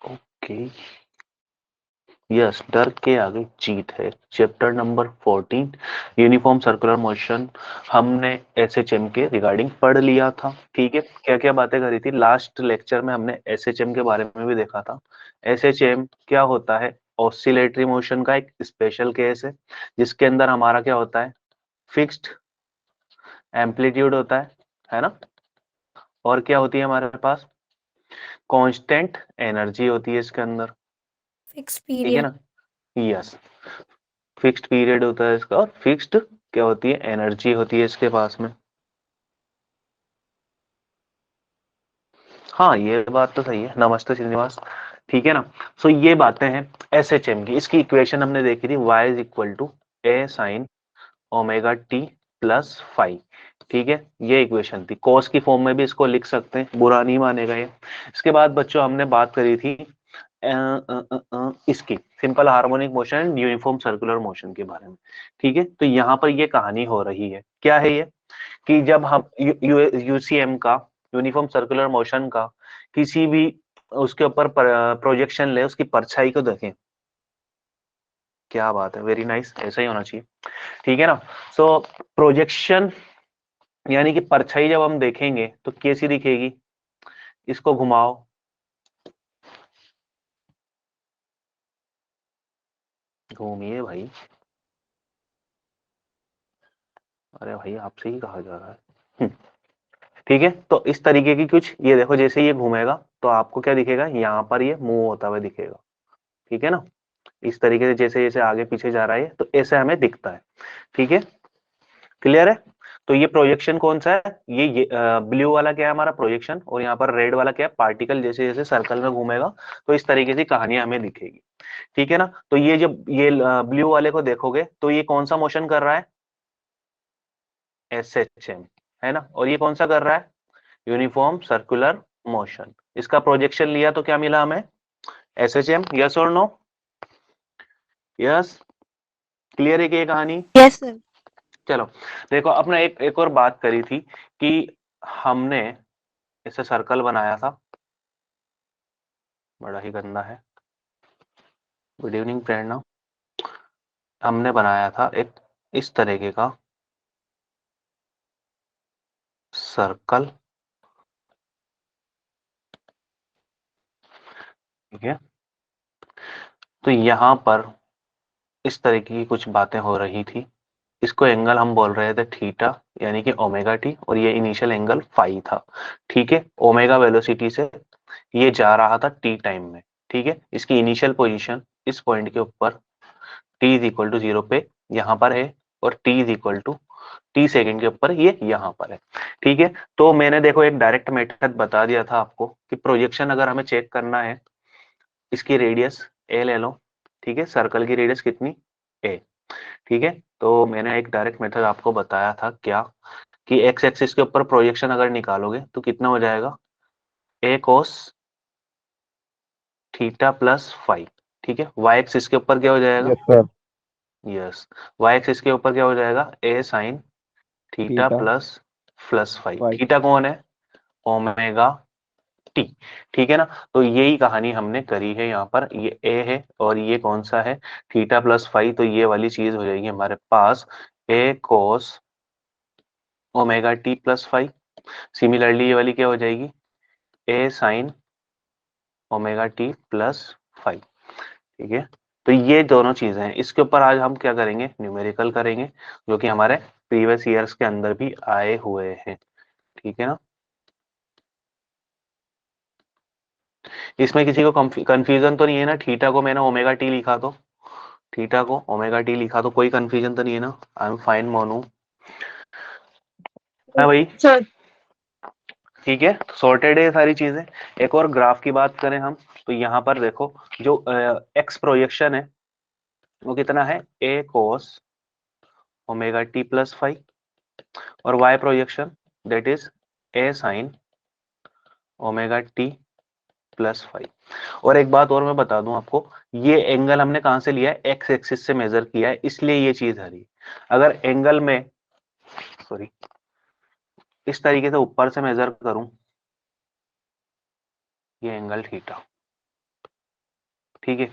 Okay, yes, डर के आगे जीत है। Chapter number 14 uniform circular motion हमने एसएचएम के रिगार्डिंग पढ़ लिया था। ठीक है, क्या क्या बातें करी थी लास्ट लेक्चर में, हमने एसएचएम के बारे में भी देखा था। एसएचएम क्या होता है? ऑसिलेटरी मोशन का एक स्पेशल केस है, जिसके अंदर हमारा क्या होता है? फिक्स्ड एम्पलीट्यूड होता है ना? और क्या होती है हमारे पास? कांस्टेंट एनर्जी होती है इसके अंदर। फिक्स ठीक है पीरियड। ना? यस, फिक्स्ड पीरियड होता है इसका, और फिक्स्ड क्या होती है? एनर्जी होती है इसके पास में। हाँ, ये बात तो सही है। नमस्ते श्रीनिवास। ठीक है ना? सो ये बातें हैं एसएचएम की। इसकी इक्वेशन हमने देखी थी, y is equal to a sine omega T plus five. ठीक है, ये इक्वेशन थी। कॉस की फॉर्म में भी इसको लिख सकते हैं, बुरा नहीं मानेगा ये। इसके बाद बच्चों हमने बात करी थी इसकी simple harmonic motion and uniform circular motion के बारे में। ठीक है, तो यहाँ पर ये कहानी हो रही है। क्या है ये? कि जब हम यूसीएम का, यूनिफॉर्म सर्कुलर मोशन का, किसी भी उसके ऊपर प्रोजेक्शन ले, उसकी परछाई को देखें। क्या बात है, वेरी नाइस, ऐसा ही होना चाहिए। ठीक है ना? सो प्रोजेक्शन यानी कि परछाई जब हम देखेंगे तो कैसी दिखेगी? इसको घुमाओ, घूमिए भाई। अरे भाई, आपसे ही कहा जा रहा है। ठीक है, तो इस तरीके की कुछ, ये देखो, जैसे ये घूमेगा तो आपको क्या दिखेगा? यहाँ पर ये मूव होता हुआ दिखेगा। ठीक है ना? इस तरीके से जैसे जैसे आगे पीछे जा रहा है, तो ऐसे हमें दिखता है। ठीक है, क्लियर है? तो ये प्रोजेक्शन कौन सा है? ये ब्लू वाला क्या है हमारा? प्रोजेक्शन। और यहाँ पर रेड वाला क्या है? पार्टिकल। जैसे जैसे सर्कल में घूमेगा तो इस तरीके से कहानी हमें दिखेगी। ठीक है ना? तो ये जब ये ब्लू वाले को देखोगे तो ये कौन सा मोशन कर रहा है? एसएचएम, है ना? और ये कौन सा कर रहा है? Uniform circular motion. इसका प्रोजेक्शन लिया तो क्या मिला हमें? एसएचएम। यस और नो? यस, क्लियर है कि ये कहानी? Yes sir. चलो, देखो, अपने एक और बात करी थी कि हमने इसे सर्कल बनाया था। बड़ा ही गंदा है। गुड इवनिंग प्रेरणा। हमने बनाया था एक इस तरीके का सर्कल। ठीक है, तो यहाँ पर इस तरीके की कुछ बातें हो रही थी। इसको एंगल हम बोल रहे थे थीटा, यानी कि ओमेगा टी, और ये इनिशियल एंगल फाई था। ठीक है, ओमेगा वेलोसिटी से ये जा रहा था टी टाइम में। ठीक है, इसकी इनिशियल पोजीशन इस पॉइंट के ऊपर t इज इक्वल टू 0 पे यहाँ पर है, और t is equal to t second के ऊपर ये यहाँ पर है। ठीक है, तो मैंने देखो एक डायरेक्ट मेथड बता दिया था आपको कि प्रोजेक्शन अगर हमें चेक करना है, इसकी रेडियस ए ले लो। ठीक है, सर्कल की रेडियस कितनी? ए। ठीक है, तो मैंने एक डायरेक्ट मेथड आपको बताया था, क्या कि एक्स एक्सिस के ऊपर प्रोजेक्शन अगर निकालोगे तो कितना हो जाएगा? A cos theta plus five. ठीक है, वाई एक्सिस के ऊपर क्या हो जाएगा? Yes sir. Yes, Y axis के ऊपर क्या हो जाएगा? A sine theta theta plus plus five. Five. Theta कौन है? Omega T. ठीक है ना? तो यही कहानी हमने करी है। यहाँ पर ये ए है और ये कौन सा है? Theta plus five. तो ये वाली चीज हो जाएगी हमारे पास A cos omega T plus five. Similarly ये वाली क्या हो जाएगी? A sine omega T plus five. ठीक है, तो ये दोनों चीजें हैं। इसके ऊपर आज हम क्या करेंगे? न्यूमेरिकल करेंगे, जो कि हमारे प्रीवियस ईयर्स के अंदर भी आए हुए हैं। ठीक है ना? इसमें किसी को कंफ्यूजन तो नहीं है ना? थीटा को मैंने ओमेगा टी लिखा, तो थीटा को ओमेगा टी लिखा, तो कोई कंफ्यूजन तो नहीं है ना? आई एम फाइन मोनू, है भाई? सर ठीक है, सॉर्टेड है ये सारी चीजें। एक और ग्राफ की बात करें हम, तो यहाँ पर देखो, जो एक्स प्रोजेक्शन है वो कितना है? A cos omega T plus five, और Y projection that is A sine omega T plus five. और एक बात और मैं बता दूं आपको, ये एंगल हमने कहां से लिया है? एक्स एक्सिस से मेजर किया है, इसलिए ये चीज आ रही है। अगर एंगल में, सॉरी, इस तरीके से ऊपर से मेजर करूं, ये एंगल थीटा, ठीक है,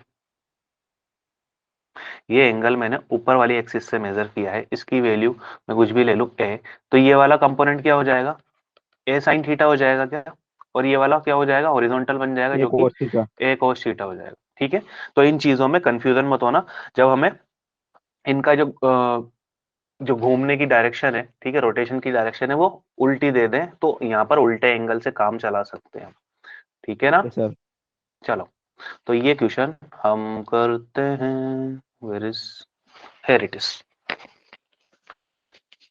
ये एंगल मैंने ऊपर वाली एक्सिस से मेजर किया है, इसकी वैल्यू मैं कुछ भी ले लूं ए, तो ये वाला कंपोनेंट क्या हो जाएगा, ए साइन थीटा हो जाएगा क्या, और ये वाला क्या हो जाएगा, हॉरिजॉन्टल बन जाएगा, जो एक कि और थीटा। ए cos थीटा हो जाएगा। ठीक है, तो इन चीजों में कंफ्यूजन मत होना, जब हमें इनका जो घूमने की डायरेक्शन है, ठीक है, रोटेशन की डायरेक्शन है, वो उल्टी दे दें तो यहाँ पर उल्टे एंगल से काम चला सकते हैं। ठीक है ना, यस सर। चलो, तो ये क्वेश्चन हम करते हैं, where is, here it is.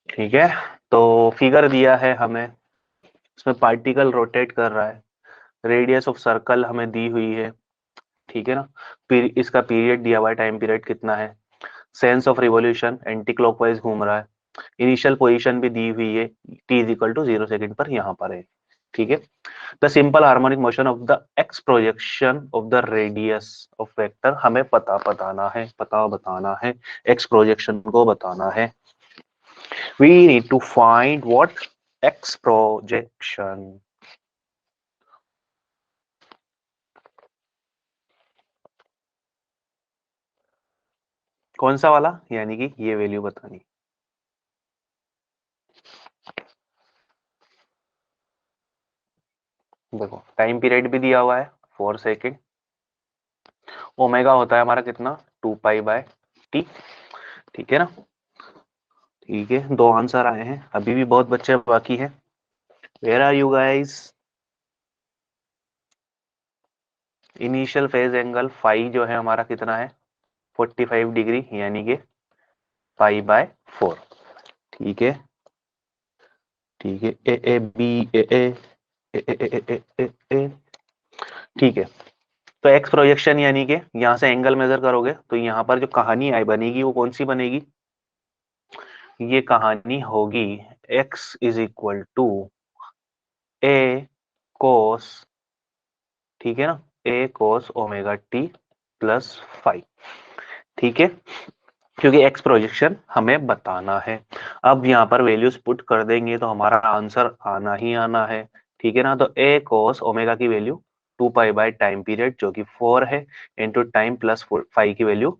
ठीक है, तो फिगर दिया है हमें, इसमें पार्टिकल रोटेट कर रहा है, रेडियस ऑफ सर्कल हमें दी हुई है, ठीक है ना, इसका पीरियड दिया हुआ है, टाइम पीरियड कितना है, sense of revolution anti clockwise घूम रहा है, इनिशियल पोजीशन भी दी हुई है, t is equal to 0 second पर यहाँ पर है। ठीक है, the simple harmonic motion of the x projection of the radius of vector हमें पता बताना है, एक्स प्रोजेक्शन को बताना है। We need to find what x projection. कौन सा वाला, यानी कि ये वैल्यू बतानी। देखो टाइम पीरियड भी दिया हुआ है 4 सेकेंड, ओमेगा होता है हमारा कितना, 2 पाई बाय टी। ठीक है ना, ठीक है, दो आंसर आए हैं, अभी भी बहुत बच्चे बाकी हैं। Where are you guys. Initial phase angle phi जो है हमारा कितना है, 45 डिग्री, यानी कि पाई/4। ठीक है, ठीक है, ए ए बी ए ए ए ए ए ए ए ए, ठीक है, तो एक्स प्रोजेक्शन यानी कि यहां से एंगल मेजर करोगे तो यहां पर जो कहानी आई बनेगी वो कौन सी बनेगी, ये कहानी होगी X is equal to A cos, ठीक है ना, A cos omega T plus five. ठीक है, क्योंकि एक्स प्रोजेक्शन हमें बताना है। अब यहाँ पर वैल्यूज पुट कर देंगे तो हमारा आंसर आना ही आना है। ठीक है ना, तो ए कोस ओमेगा की value 2 pi by time period जो कि 4 है, इंटू टाइम प्लस फाइव की वैल्यू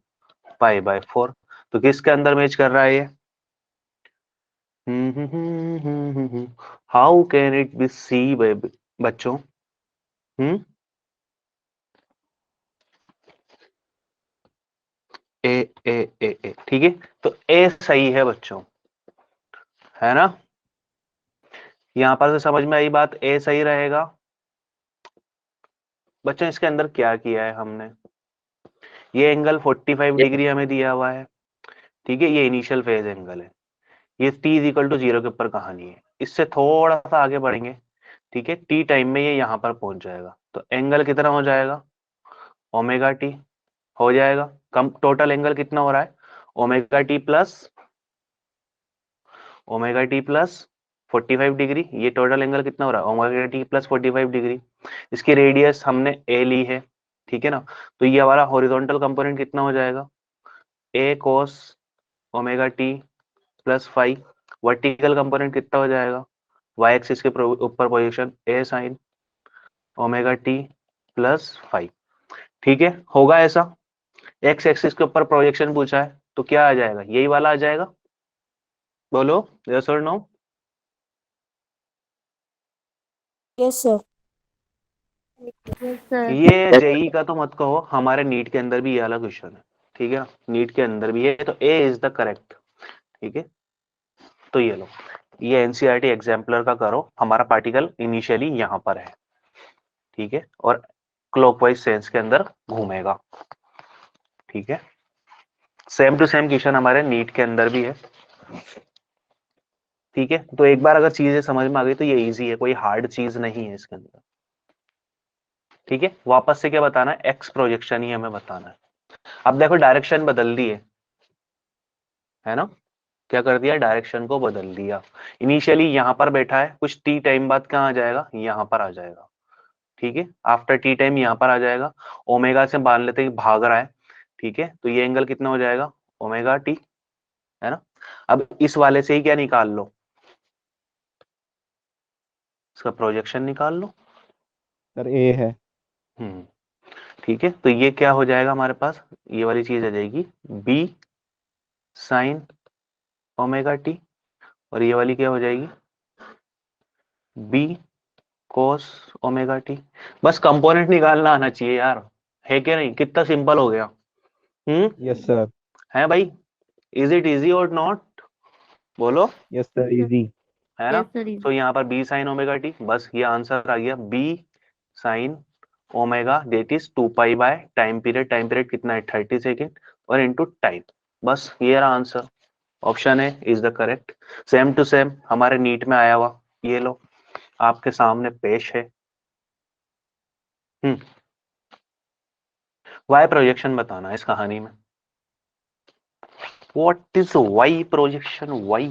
पाई/4। तो किसके अंदर मैच कर रहा है ये, how can it be C बच्चों, हम्म, ए ए ए ए, ठीक है, तो ए सही है बच्चों, है ना, यहां पर से समझ में आई बात, ए सही रहेगा। बच्चों इसके अंदर क्या किया है हमने, ये एंगल 45 यस डिग्री हमें दिया हुआ है, ठीक है, ये इनिशियल फेज एंगल है, ये t इज इक्वल टू 0 के ऊपर कहानी है, इससे थोड़ा सा आगे बढ़ेंगे, ठीक है, टी टाइम में ये यहाँ पर पहुंच जाएगा, तो एंगल कितना हो जाएगा, ओमेगा टी हो जाएगा, कम टोटल एंगल कितना हो रहा है, ओमेगा टी प्लस 45 डिग्री, ये टोटल एंगल कितना हो रहा है, ओमेगा टी प्लस 45 डिग्री, इसकी रेडियस हमने ए ली है, ठीक है ना, तो ये हमारा हॉरिजॉन्टल कंपोनेंट कितना हो जाएगा, A cos omega T plus five, vertical component कितना हो जाएगा, वाई एक्सिस के ऊपर position A sine omega T plus five. ठीक है, होगा ऐसा, एक्स एक्सिस के ऊपर प्रोजेक्शन पूछा है तो क्या आ जाएगा, यही वाला आ जाएगा, बोलो यस और no. Yes sir. Yes sir. ये जेई का तो मत कहो, हमारे नीट के अंदर भी ये वाला क्वेश्चन है, ठीक है, नीट के अंदर भी है, तो ए इज द करेक्ट। ठीक है, तो ये लो, ये एनसीईआरटी एग्जाम्पलर का करो, हमारा पार्टिकल इनिशियली यहाँ पर है, ठीक है, और क्लॉकवाइज सेंस के अंदर घूमेगा। ठीक है, सेम टू सेम क्वेश्चन हमारे नीट के अंदर भी है। ठीक है, तो एक बार अगर चीजें समझ में आ गई तो ये इजी है, कोई हार्ड चीज नहीं है इसके अंदर। ठीक है, वापस से क्या बताना है, एक्स प्रोजेक्शन ही हमें बताना है। अब देखो डायरेक्शन बदल दी है ना, क्या कर दिया, डायरेक्शन को बदल दिया, इनिशियली यहां पर बैठा है, कुछ टी टाइम बाद कहाँ आ जाएगा, यहां पर आ जाएगा। ठीक है, आफ्टर टी टाइम यहां पर आ जाएगा, ओमेगा से मान लेते हैं भाग रहा है, ठीक है, तो ये एंगल कितना हो जाएगा, ओमेगा टी, है ना। अब इस वाले से ही क्या निकाल लो, इसका प्रोजेक्शन निकाल लो। सर, ए है। हम्म, ठीक है, तो ये क्या हो जाएगा हमारे पास, ये वाली चीज आ जाएगी बी साइन ओमेगा टी, और ये वाली क्या हो जाएगी बी कोस ओमेगा टी। बस कंपोनेंट निकालना आना चाहिए यार, है क्या नहीं, कितना सिंपल हो गया। Yes sir. है भाई, इज इट इजी और नॉट, बोलो। Yes sir, easy. है ना, यस सर तो यहाँ पर बी साइन ओमेगा टी, बस ये आंसर आ गया B sine omega, that is 2 pi by time period, time period कितना है 30 सेकेंड, और इनटू टाइम, बस ये रहा आंसर। ऑप्शन है is the correct. Same to same हमारे नीट में आया हुआ, ये लो आपके सामने पेश है। वाई प्रोजेक्शन बताना है इस कहानी में। What is y projection, y?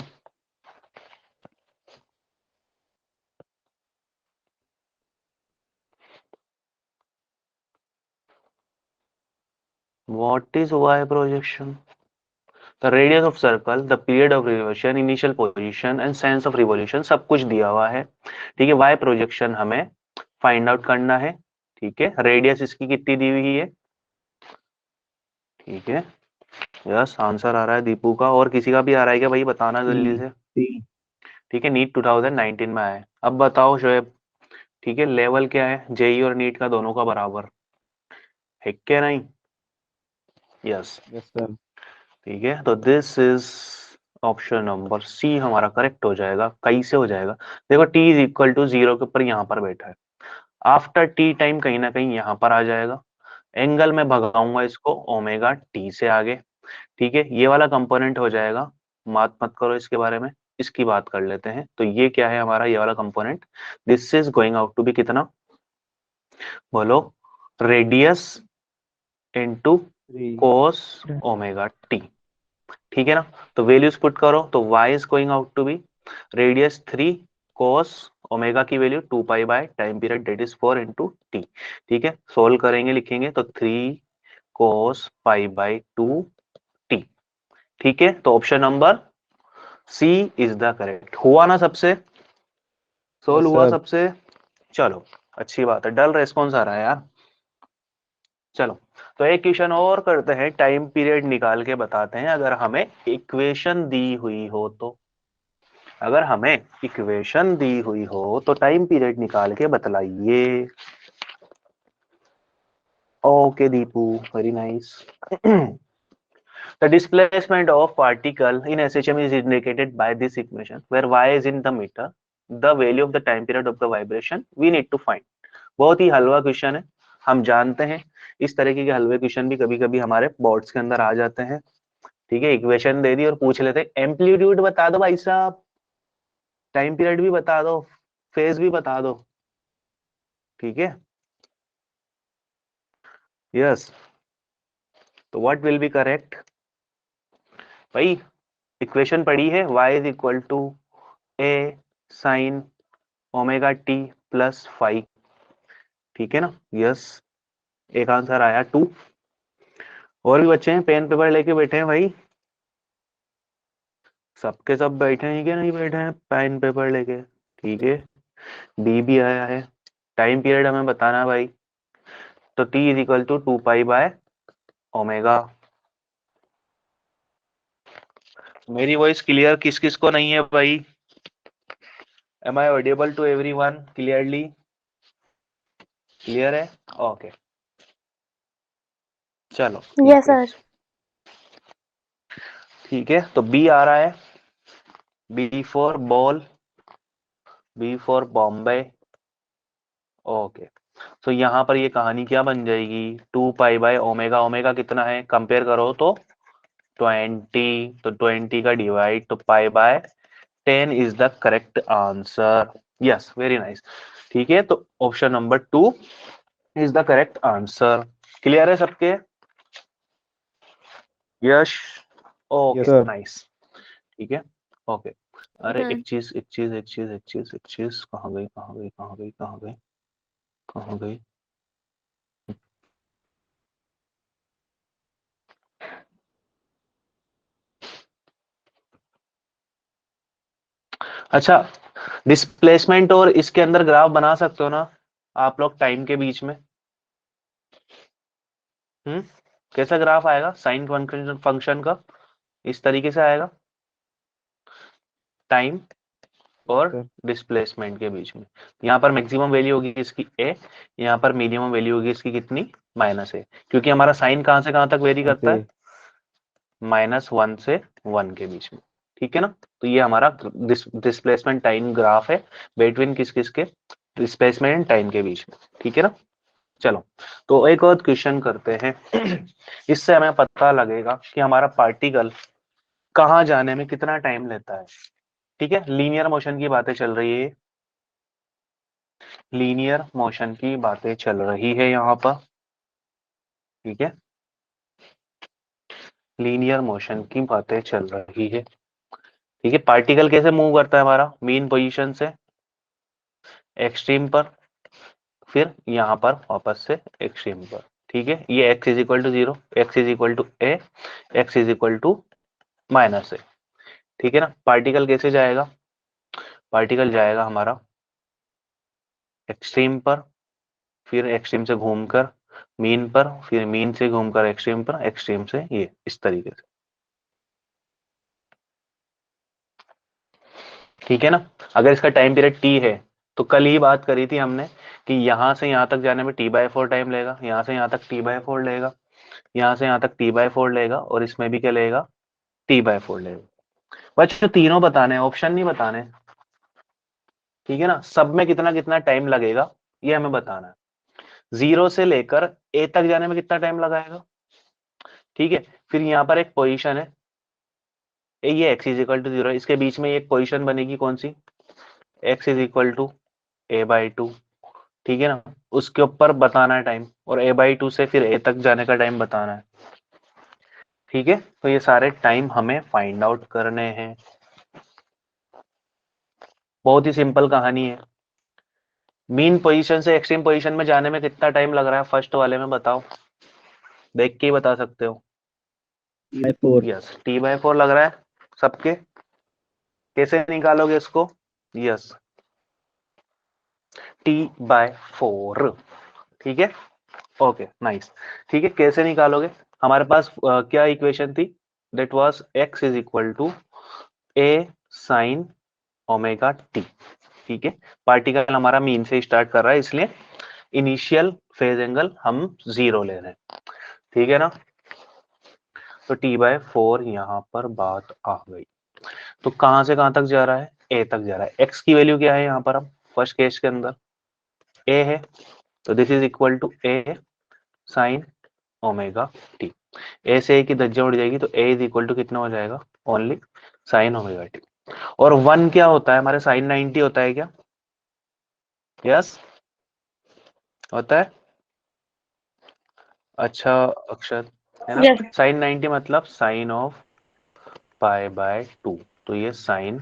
What is y projection? The radius of circle, the period of revolution, initial position and sense of revolution, सब कुछ दिया हुआ है। ठीक है, y प्रोजेक्शन हमें फाइंड आउट करना है। ठीक है, रेडियस इसकी कितनी दी हुई है। ठीक है, यस आंसर आ रहा है दीपू का, और किसी का भी आ रहा है क्या भाई, बताना जल्दी से। ठीक है, नीट 2019 में आया है। अब बताओ शोएब, ठीक है, लेवल क्या है जेई और नीट का दोनों का बराबर है क्या नहीं? यस। Yes sir. ठीक है, तो this is option number C हमारा करेक्ट हो जाएगा। कैसे हो जाएगा, देखो t इज इक्वल टू 0 के ऊपर यहाँ पर बैठा है, आफ्टर टी टाइम कहीं ना कहीं यहाँ पर आ जाएगा, एंगल में भगाऊंगा इसको ओमेगा टी से आगे। ठीक है, ये वाला कंपोनेंट हो जाएगा, बात मत करो इसके बारे में, इसकी बात कर लेते हैं। तो ये क्या है हमारा, ये वाला component, this is going out to be कितना, बोलो, radius into cos omega T. ठीक है ना, तो वैल्यूज पुट करो, तो y is going out to be radius 3 cos omega की value 2 pi by time period that is 4 into T. ठीक है, सोल्व करेंगे, लिखेंगे तो 3 कोस पाई बाय 2 टी। ठीक है, तो option number C is the correct. हुआ ना सबसे, सोल्व हुआ सर। सबसे। चलो अच्छी बात है, डल रेस्पॉन्स आ रहा है यार। चलो, तो एक क्वेश्चन और करते हैं, टाइम पीरियड निकाल के बताते हैं, अगर हमें इक्वेशन दी हुई हो तो। अगर हमें इक्वेशन दी हुई हो तो टाइम पीरियड निकाल के बतलाइए। Okay Deepu, very nice. The displacement of particle in SHM is indicated by this equation where y is in the meter, the value of the time period of the vibration we need to find। बहुत ही हलवा question है, हम जानते हैं इस तरीके के हलवे question भी कभी कभी हमारे बोर्ड्स के अंदर आ जाते हैं। ठीक है, इक्वेशन दे दी और पूछ लेते हैं एम्पलीट्यूड बता दो भाई साहब, टाइम पीरियड भी बता दो, फेज भी बता दो। ठीक है, यस, तो व्हाट विल बी करेक्ट भाई, इक्वेशन पढ़ी है y is equal to a sine omega T plus 5। ठीक है ना, यस, एक आंसर आया 2। और भी बच्चे हैं पेन पेपर लेके बैठे हैं भाई, सबके सब बैठे हैं क्या नहीं बैठे हैं पेन पेपर लेके? ठीक है, डी भी आया है। टाइम पीरियड हमें बताना है भाई, तो t is equal to 2 pi by omega. मेरी वॉइस क्लियर किस किस को नहीं है भाई? Am I audible to everyone clearly? Clear है, ओके। चलो यस ठीक है, सर। ठीक है, तो बी आ रहा है, B for ball, B for Bombay. Okay, तो यहाँ पर ये कहानी क्या बन जाएगी, 2 पाई बाय ओमेगा, ओमेगा कितना है कंपेयर करो तो 20, तो 20 का डिवाइड तो pi by 10 is the correct answer. Yes, very nice. ठीक है, तो option number 2 is the correct answer. Clear है सबके? यश, यस ओके सर। नाइस। ठीक है, ओके। अरे एक चीज एक चीज एक चीज एक चीज एक चीज, कहाँ गई कहाँ गई कहाँ गई कहाँ गई कहाँ गई? अच्छा, डिस्प्लेसमेंट, और इसके अंदर ग्राफ बना सकते हो ना आप लोग टाइम के बीच में? कैसा ग्राफ आएगा साइन फंक्शन का? इस तरीके से आएगा, टाइम और सर डिस्प्लेसमेंट के बीच में। यहाँ पर मैक्सिमम वैल्यू होगी इसकी ए, यहाँ पर मिनिमम वैल्यू होगी इसकी कितनी, -a, क्योंकि हमारा साइन कहाँ से कहाँ तक वेरी करता है, -1 से 1 के बीच में, ठीक है ना। तो ये हमारा डिस्प्लेसमेंट टाइम ग्राफ है बिटवीन किस किस के, डिस्प्लेसमेंट एंड टाइम के बीच में, ठीक है ना। चलो तो एक और क्वेश्चन करते हैं इससे हमें पता लगेगा कि हमारा पार्टिकल कहाँ जाने में कितना टाइम लेता है, ठीक है। लीनियर मोशन की बातें चल रही है, लीनियर मोशन की बातें चल रही है यहाँ पर, ठीक है, लीनियर मोशन की बातें चल रही है, ठीक है। पार्टिकल कैसे मूव करता है हमारा, मेन पोजीशन से एक्सट्रीम पर, फिर यहाँ पर वापस से एक्सट्रीम पर, ठीक है। ये x is equal to 0, x is equal to a, x is equal to -a, ठीक है ना। पार्टिकल कैसे जाएगा, पार्टिकल जाएगा हमारा एक्सट्रीम पर, फिर एक्सट्रीम से घूमकर मीन पर, फिर मीन से घूमकर एक्सट्रीम पर, एक्सट्रीम से ये इस तरीके से, ठीक है ना। अगर इसका टाइम पीरियड t है तो कल ही बात करी थी हमने कि यहां से यहां तक जाने में t/4 टाइम लगेगा, यहां से यहां तक t/4 लगेगा, यहां से यहां तक t/4 लगेगा, और इसमें भी क्या लगेगा, t/4 लगेगा। बच्चों तीनों बताने, ऑप्शन नहीं बताने, ठीक है ना। सब में कितना कितना टाइम लगेगा ये हमें बताना है। 0 से लेकर a तक जाने में कितना टाइम लगाएगा, ठीक है। फिर यहाँ पर एक पोजीशन है, ये x इज इक्वल टू 0, इसके बीच में एक पोजीशन बनेगी कौन सी, x is equal to a/2, ठीक है ना। उसके ऊपर बताना है टाइम, और a/2 से फिर a तक जाने का टाइम बताना है, ठीक है। तो ये सारे टाइम हमें फाइंड आउट करने हैं। बहुत ही सिंपल कहानी है। मीन पोजीशन से एक्सट्रीम पोजीशन में जाने में कितना टाइम लग रहा है, फर्स्ट वाले में बताओ, देख के ही बता सकते हो। t/4 यस, t/4 लग रहा है सबके। कैसे निकालोगे इसको, यस t/4, ठीक है, ओके नाइस, ठीक है। कैसे निकालोगे, हमारे पास क्या इक्वेशन थी, that was x is equal to a sin omega t, ठीक है। पार्टिकल हमारा मीन से स्टार्ट कर रहा है, इसलिए इनिशियल फेज एंगल हम 0 ले रहे हैं, ठीक है ना। तो t/4 यहाँ पर बात आ गई। तो कहां से कहां तक जा रहा है, a तक जा रहा है। x की वैल्यू क्या है यहाँ पर, अब फर्स्ट केस के अंदर a है, तो this is equal to a sine omega T. A से a की धज्जियां उड़ जाएगी, तो a इज इक्वल टू कितना हो जाएगा, ओनली साइन ओमेगा टी। और 1 क्या होता है हमारे, साइन 90 होता है क्या, यस होता है। अच्छा अक्षर, है ना। Yes. साइन 90 मतलब साइन ऑफ π/2, तो ये साइन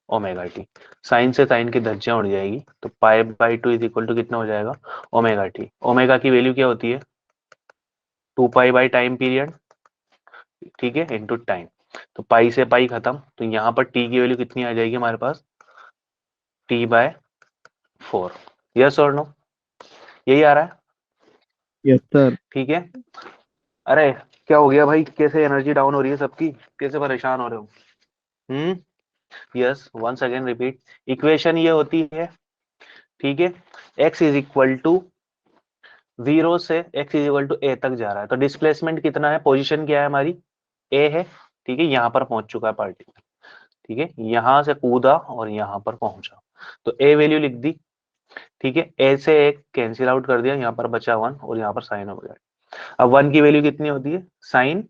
ओमेगा टी। साइन से साइन की धज्जियां उड़ जाएगी, तो π/2 इज इक्वल टू कितना हो जाएगा, ओमेगा टी। ओमेगा की वैल्यू क्या होती है, 2π बाई टाइम पीरियड, ठीक है, इनटू टाइम। तो पाई से पाई खत्म, तो यहाँ पर टी की वैल्यू कितनी आ जाएगी हमारे पास, t/4, यस और नो, यही आ रहा है, यस सर ठीक है। अरे क्या हो गया भाई, कैसे एनर्जी डाउन हो रही है सबकी, कैसे परेशान हो रहे हो, yes once again repeat. Equation ये होती है, ठीक है, x इज इक्वल टू 0 से x is equal to a तक जा रहा है, तो डिस्प्लेसमेंट कितना है, पोजीशन क्या है हमारी, a है, ठीक है। यहाँ पर पहुंच चुका है पार्टिकल, ठीक है, यहां से कूदा और यहाँ पर पहुंचा, तो a वैल्यू लिख दी, ठीक है। a से एक कैंसिल आउट कर दिया, यहाँ पर बचा 1 और यहाँ पर साइन हो गया। अब 1 की वैल्यू कितनी होती है, साइन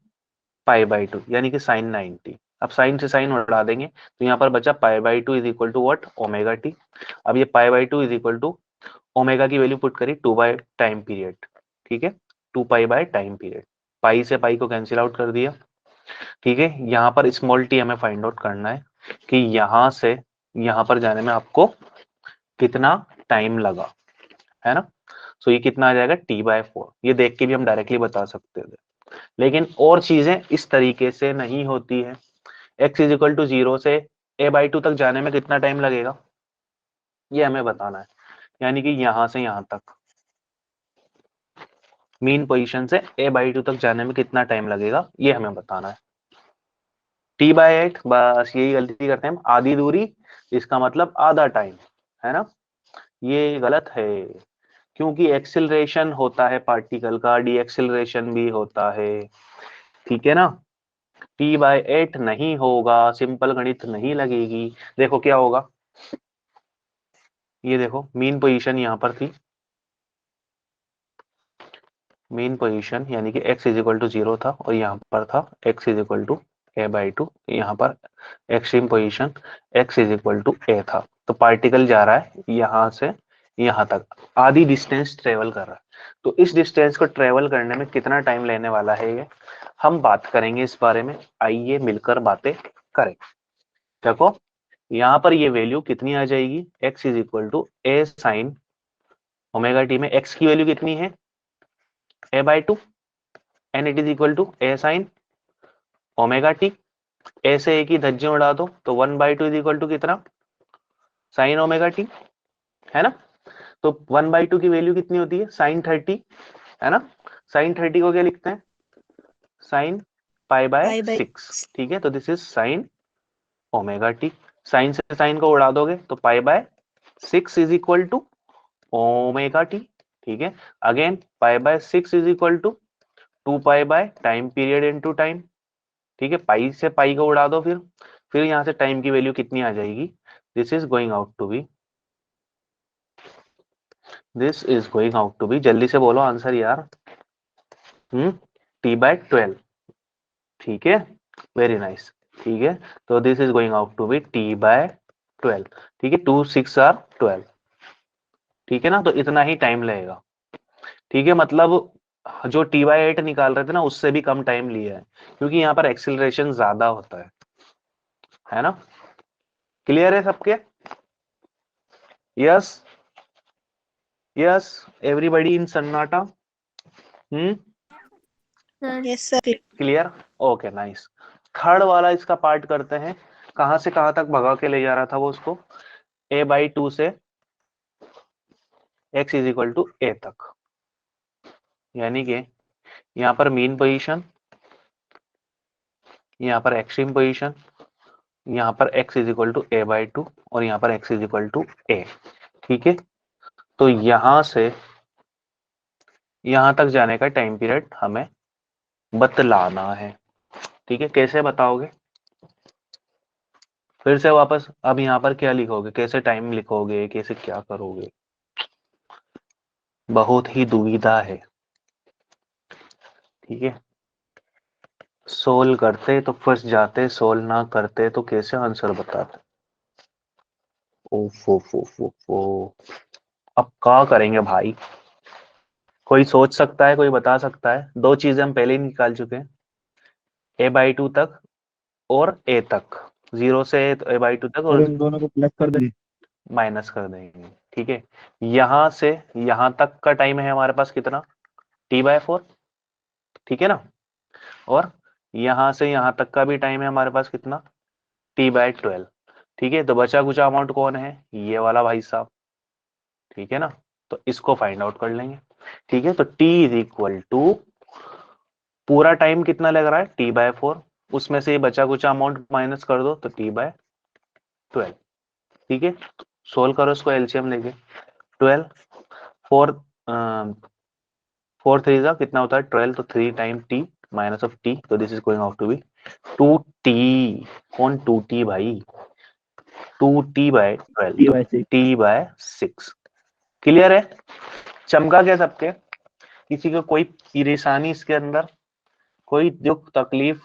π/2 यानी कि साइन 90। अब साइन से साइन उड़ा देंगे, तो यहाँ पर बचा π/2 is equal to what, omega T. अब ये π/2 इज इक्वल टू ओमेगा की वैल्यू पुट करी 2 बाय टाइम पीरियड, ठीक है, 2π बाय टाइम पीरियड, पाई से पाई को कैंसिल आउट कर दिया, ठीक है। यहाँ पर स्मॉल टी हमें फाइंड आउट करना है कि यहाँ से यहाँ पर जाने में आपको कितना टाइम लगा, है ना। सो ये कितना आ जाएगा, t/4। ये देख के भी हम डायरेक्टली बता सकते थे, लेकिन और चीजें इस तरीके से नहीं होती है। x इज इक्वल टू 0 से a/2 तक जाने में कितना टाइम लगेगा, ये हमें बताना है, यानी कि यहां से यहां तक, मीन पोजीशन से a/2 तक जाने में कितना टाइम लगेगा ये हमें बताना है। t/8, बस यही गलती करते हैं हम, आधी दूरी इसका मतलब आधा टाइम, है ना। ये गलत है क्योंकि एक्सिलरेशन होता है पार्टिकल का, डी एक्सिलरेशन भी होता है, ठीक है ना। t/8 नहीं होगा, सिंपल गणित नहीं लगेगी। देखो क्या होगा, ये देखो मीन पोजीशन यहाँ पर थी, मीन पोजीशन यानी कि x इज इक्वल टू 0 था और यहाँ पर था x is equal to a/2, यहाँ पर extreme position x is equal to a था। तो पार्टिकल जा रहा है यहाँ से यहाँ तक, आधी डिस्टेंस ट्रेवल कर रहा है। तो इस डिस्टेंस को ट्रेवल करने में कितना टाइम लेने वाला है ये हम बात करेंगे इस बारे में, आइए मिलकर बातें करें। देखो यहाँ पर ये वैल्यू कितनी आ जाएगी, x is equal to a sine omega T में x की वैल्यू कितनी है a/2 and it is equal to a sine omega T. A से एक ही धज्जे उड़ा दो तो 1/2 इज इक्वल टू कितना, साइन ओमेगा टी, है ना। तो 1/2 की वैल्यू कितनी होती है, साइन 30, है ना। साइन 30 को क्या लिखते हैं, साइन π/6, ठीक है। तो this is sine omega T, sine से साइन को उड़ा दोगे तो π/6 is equal to omega T, ठीक है। Again π/6 is equal to 2π time period into time, ठीक है। पाई से पाई को उड़ा दो, फिर यहाँ से टाइम की वैल्यू कितनी आ जाएगी, this is going out to be, this is going out to be, जल्दी से बोलो आंसर यार, t/12, ठीक है, वेरी नाइस, ठीक है। तो this is going out to be t/12, ठीक है, 2 6 आर 12, ठीक है ना। तो इतना ही टाइम लगेगा, ठीक है। मतलब जो t/8 निकाल रहे थे ना उससे भी कम टाइम लिया है क्योंकि यहाँ पर एक्सिलरेशन ज्यादा होता है ना। क्लियर है सबके, यस यस एवरीबॉडी इन सन्नाटा, sir Yes, sir. Clear, okay nice. Third वाला इसका पार्ट करते हैं, कहां से कहां तक भगा के ले जा रहा था वो उसको, a/2 से x is equal to a तक, यानी कि यहाँ पर मीन पोजीशन, यहाँ पर एक्सट्रीम पोजीशन, यहाँ पर x is equal to a/2 और यहाँ पर x is equal to a, ठीक है। तो यहां से यहां तक जाने का टाइम पीरियड हमें बतलाना है, ठीक है। कैसे बताओगे, फिर से वापस, अब यहाँ पर क्या लिखोगे, कैसे टाइम लिखोगे, कैसे क्या करोगे, बहुत ही दुविधा है, ठीक है। सोल्व करते तो फंस जाते, सोल्व ना करते तो कैसे आंसर बताते। ओफो फो फो फो, अब क्या करेंगे भाई, कोई सोच सकता है, कोई बता सकता है। दो चीजें हम पहले ही निकाल चुके हैं, a/2 तक और a तक, 0 से a/2 तक और और इन दोनों को प्लस कर देंगे। माइनस कर देंगे, ठीक है। यहां से यहां तक का टाइम है हमारे पास कितना, t/4, ठीक है ना। और यहां से यहां तक का भी टाइम है हमारे पास कितना, t/12, ठीक है। तो बचा कुचा अमाउंट कौन है, ये वाला भाई साहब, ठीक है ना। तो इसको फाइंड आउट कर लेंगे, ठीक है। तो t इज इक्वल टू पूरा टाइम कितना लग रहा है t/4, उसमें से बचा कुचा अमाउंट माइनस कर दो तो t/12, ठीक है। सोल्व करो इसको एलसीएम लेके, 12 4 4 3 कितना होता है 12, तो 3 time t minus of t, तो this is going out to be 2t, कौन 2t भाई, 2t/12, तो t/6 t/6, क्लियर है। चमका क्या सबके, किसी को कोई परेशानी इसके अंदर, कोई दुख तकलीफ,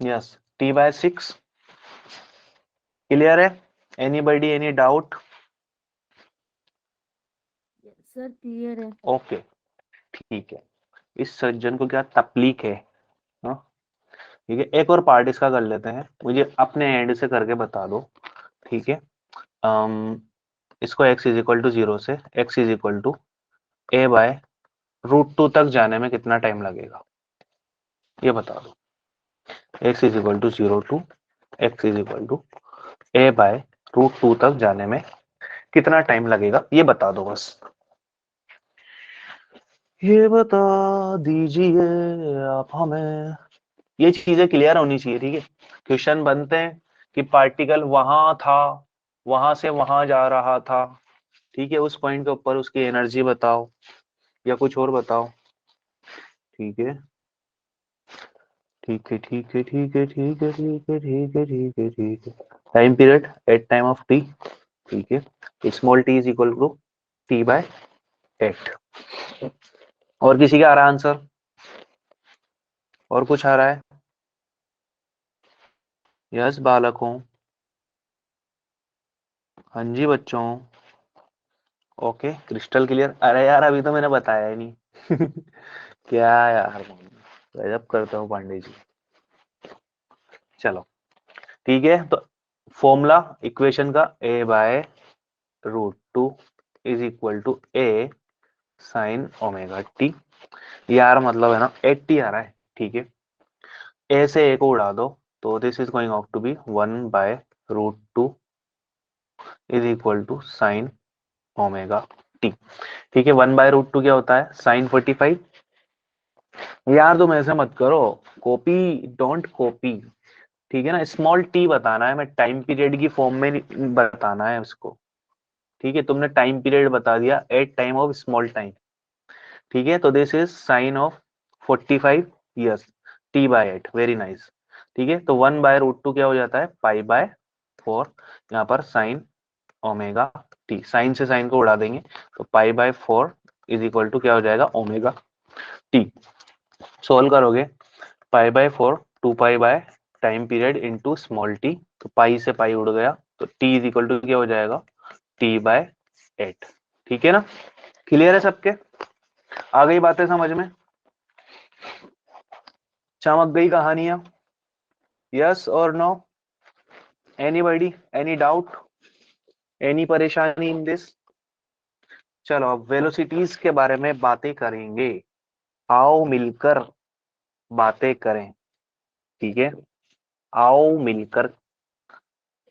यस t/6 क्लियर है, anybody any doubt, sir clear है। ओके ठीक है। इस सज्जन को क्या तकलीफ है, हाँ? ठीक है, एक और पार्ट इसका कर लेते हैं, मुझे अपने एंड से करके बता दो, ठीक है। इसको x इज इक्वल टू 0 से x is equal to a/√2 तक जाने में कितना टाइम लगेगा ये बता दो। x is equal to 0 to x is equal to a/√2 तक जाने में कितना टाइम लगेगा ये बता दो बस। ये बता दीजिए आप हमें, ये चीजें क्लियर होनी चाहिए, ठीक है। क्वेश्चन बनते हैं कि पार्टिकल वहां था, वहां से वहां जा रहा था, ठीक है, उस पॉइंट के ऊपर उसकी एनर्जी बताओ या कुछ और बताओ, ठीक है ठीक है ठीक है ठीक है ठीक है ठीक है ठीक है ठीक है ठीक है। Time period at time of t, ठीक है, small t is equal to t by 8। और किसी का आ रहा है आंसर, और कुछ आ रहा है? यस बालकों, हाँ जी बच्चों, ओके क्रिस्टल क्लियर। अरे यार अभी तो मैंने बताया ही नहीं क्या यार, गजब करता हूँ पांडे जी। चलो ठीक है, तो फॉर्मूला इक्वेशन का a by √2 is equal to a sine omega t. यार मतलब है ना 80 आ रहा है, ठीक है, a से a को उड़ा दो तो this is going out to be 1 by √2 is equal to sine omega T, ठीक है। 1/√2 क्या होता है, साइन 45। यार तुम ऐसे मत करो, कॉपी डोंट कॉपी, ठीक है ना, स्मॉल टी बताना है, मैं टाइम पीरियड की फॉर्म में बताना है उसको, ठीक है। तुमने टाइम पीरियड बता दिया at time of small time, ठीक है, तो this is sine of 45 years t by 8, very nice, ठीक है। तो 1/√2 क्या हो जाता है, पाई/4, यहाँ पर साइन ओमेगा टी, साइन से साइन को उड़ा देंगे तो पाई/4 इज इक्वल टू क्या हो जाएगा, ओमेगा टी। सोल्व करोगे पाई/4 2 pi by time period into small T, तो पाई से पाई उड़ गया तो टी इज इक्वल टू क्या हो जाएगा, टी/8, ठीक है ना। क्लियर है सबके, आ गई बातें समझ में, चमक गई कहानियां, यस और no, anybody, any doubt, any परेशानी इन दिस। चलो अब वेलोसिटीज के बारे में बातें करेंगे, आओ मिलकर बातें करें, ठीक है, आओ मिलकर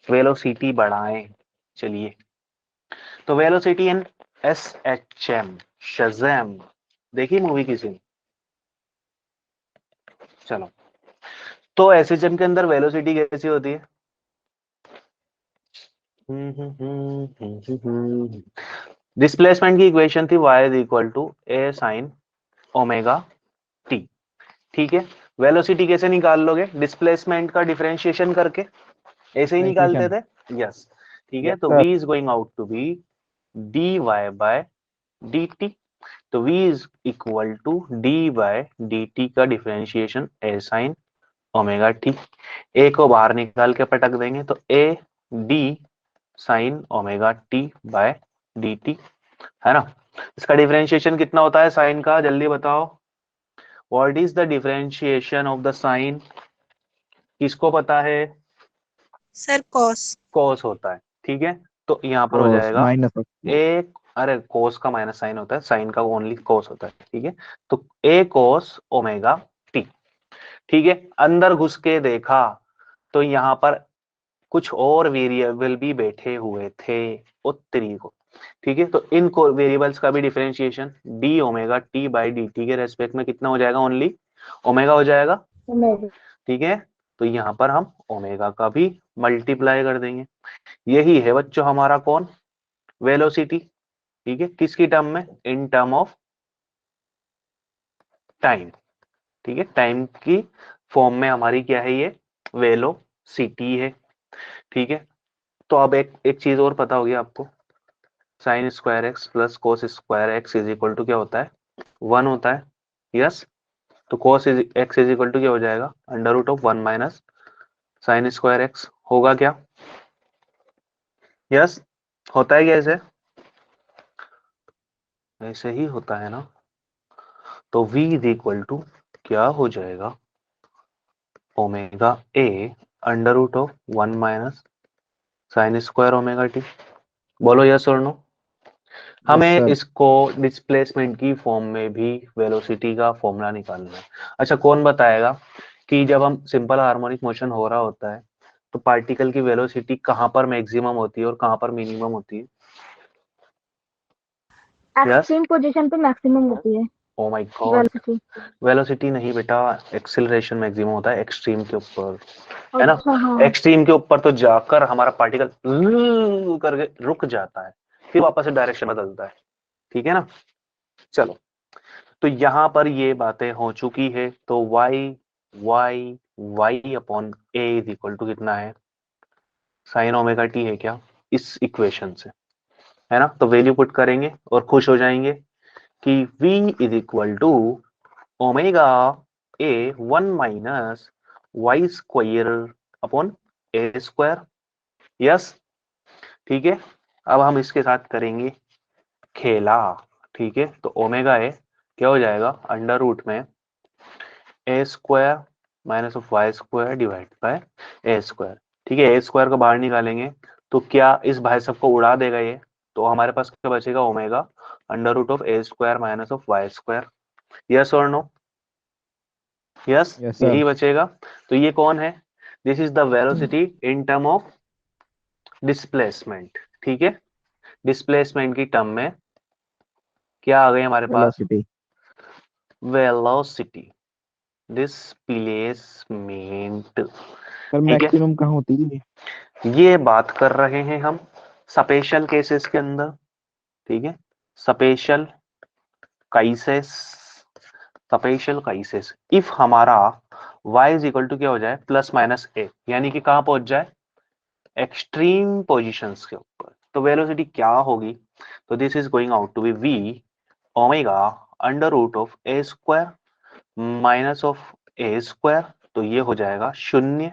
वेलोसिटी बढ़ाएं। चलिए, तो वेलोसिटी इन SHM, शज़ैम, देखी मूवी किसी ने? चलो, तो SHM के अंदर वेलोसिटी कैसी होती है, डिस्प्लेसमेंट की इक्वेशन थी y is equal to a sine omega T, ठीक है। वेलोसिटी कैसे निकाल लोगे, डिस्प्लेसमेंट का डिफरेंशिएशन करके, ऐसे ही निकालते Differentiation. थे, यस, ठीक है। Yes, तो sir. v is going out to be dy/dt, तो v is equal to d/dt का differentiation a sine omega t, a को बाहर निकाल के पटक देंगे तो a d sine omega t by d t, है ना। इसका डिफरेंशिएशन कितना होता है साइन का, जल्दी बताओ, what is the differentiation of the sine, किसको पता है, सर कॉस। कॉस होता है, ठीक है। तो यहाँ पर हो Cos जाएगा minus of एक, अरे कोस का माइनस साइन होता है, साइन का ओनली कोस होता है, ठीक है। तो a कोस ओमेगा टी, ठीक है। अंदर घुस के देखा तो यहाँ पर कुछ और वेरिएबल भी बैठे हुए थे उत्तरी को, ठीक है। तो इन वेरिएबल्स का भी differentiation D omega T by D T के रेस्पेक्ट में कितना हो जाएगा, ओनली ओमेगा हो जाएगा, ठीक है। तो यहाँ पर हम ओमेगा का भी मल्टीप्लाई कर देंगे, यही है बच्चों हमारा कौन, वेलोसिटी, ठीक है। किसकी टर्म में, इन टर्म ऑफ टाइम, ठीक है, टाइम की फॉर्म में हमारी क्या है, ये वेलोसिटी है, ठीक है। तो अब एक चीज और पता होगी आपको, sine square x plus cos square x is equal to क्या होता है, 1 होता है, यस। तो cos x is equal to क्या हो जाएगा, √1 माइनस साइन स्क्वायर एक्स, होगा क्या, यस, होता है क्या ऐसे, ऐसे ही होता है ना। तो v इज इक्वल टू क्या हो जाएगा, omega a √1 minus sine square omega T, बोलो यस और नो। yes, हमें sir. इसको डिस्प्लेसमेंट की फॉर्म में भी वेलोसिटी का फॉर्मूला निकालना है। अच्छा कौन बताएगा कि जब हम सिंपल हार्मोनिक मोशन हो रहा होता है तो पार्टिकल की वेलोसिटी कहाँ पर मैक्सिमम होती है और कहाँ पर मिनिमम होती है, यस, एक्सट्रीम पोजीशन पे मैक्सिमम होती है। Oh my God, velocity. Velocity नहीं बेटा, एक्सेलरेशन मैक्सिमम होता है एक्सट्रीम के ऊपर, है ना। अच्छा हाँ। एक्सट्रीम के ऊपर तो जाकर हमारा पार्टिकल करके रुक जाता है, फिर वापस से डायरेक्शन बदलता है, ठीक है ना। चलो, तो यहां पर ये बातें हो चुकी है, तो y upon a is equal to कितना है, साइन ओमेगा टी है क्या, इस इक्वेशन से, है ना। तो वैल्यू पुट करेंगे और खुश हो जाएंगे कि v is equal to omega a 1 minus y square upon a square, yes, ठीक है। अब हम इसके साथ करेंगे खेला, ठीक है। तो ओमेगा ए क्या हो जाएगा, अंडर रूट में A square minus of Y square divide by A square, ठीक है। ए स्क्वायर को बाहर निकालेंगे तो क्या इस भाई सब को उड़ा देगा ये, तो हमारे पास क्या बचेगा, omega under root of a square minus of Y square, yes और नो, यस, Yes, sir. यही बचेगा। तो ये कौन है, this is the velocity in term of displacement, ठीक है। डिस्प्लेसमेंट की टर्म में क्या आ गई हमारे पास, Velocity. वेलोसिटी डिस्प्लेसमेंट, पर ठीक है। मैक्सिमम कहाँ होती है? ये बात कर रहे हैं हम स्पेशल केसेस के अंदर, ठीक है। स्पेशल काइसेस, स्पेशल काइसेस इफ हमारा y इज इक्वल टू क्या हो जाए, प्लस माइनस a, यानी कि कहां पहुंच जाए, एक्सट्रीम पोजीशंस के ऊपर, तो वेलोसिटी क्या होगी, तो this is going out to be v omega under root of a square minus of a square, तो ये हो जाएगा शून्य।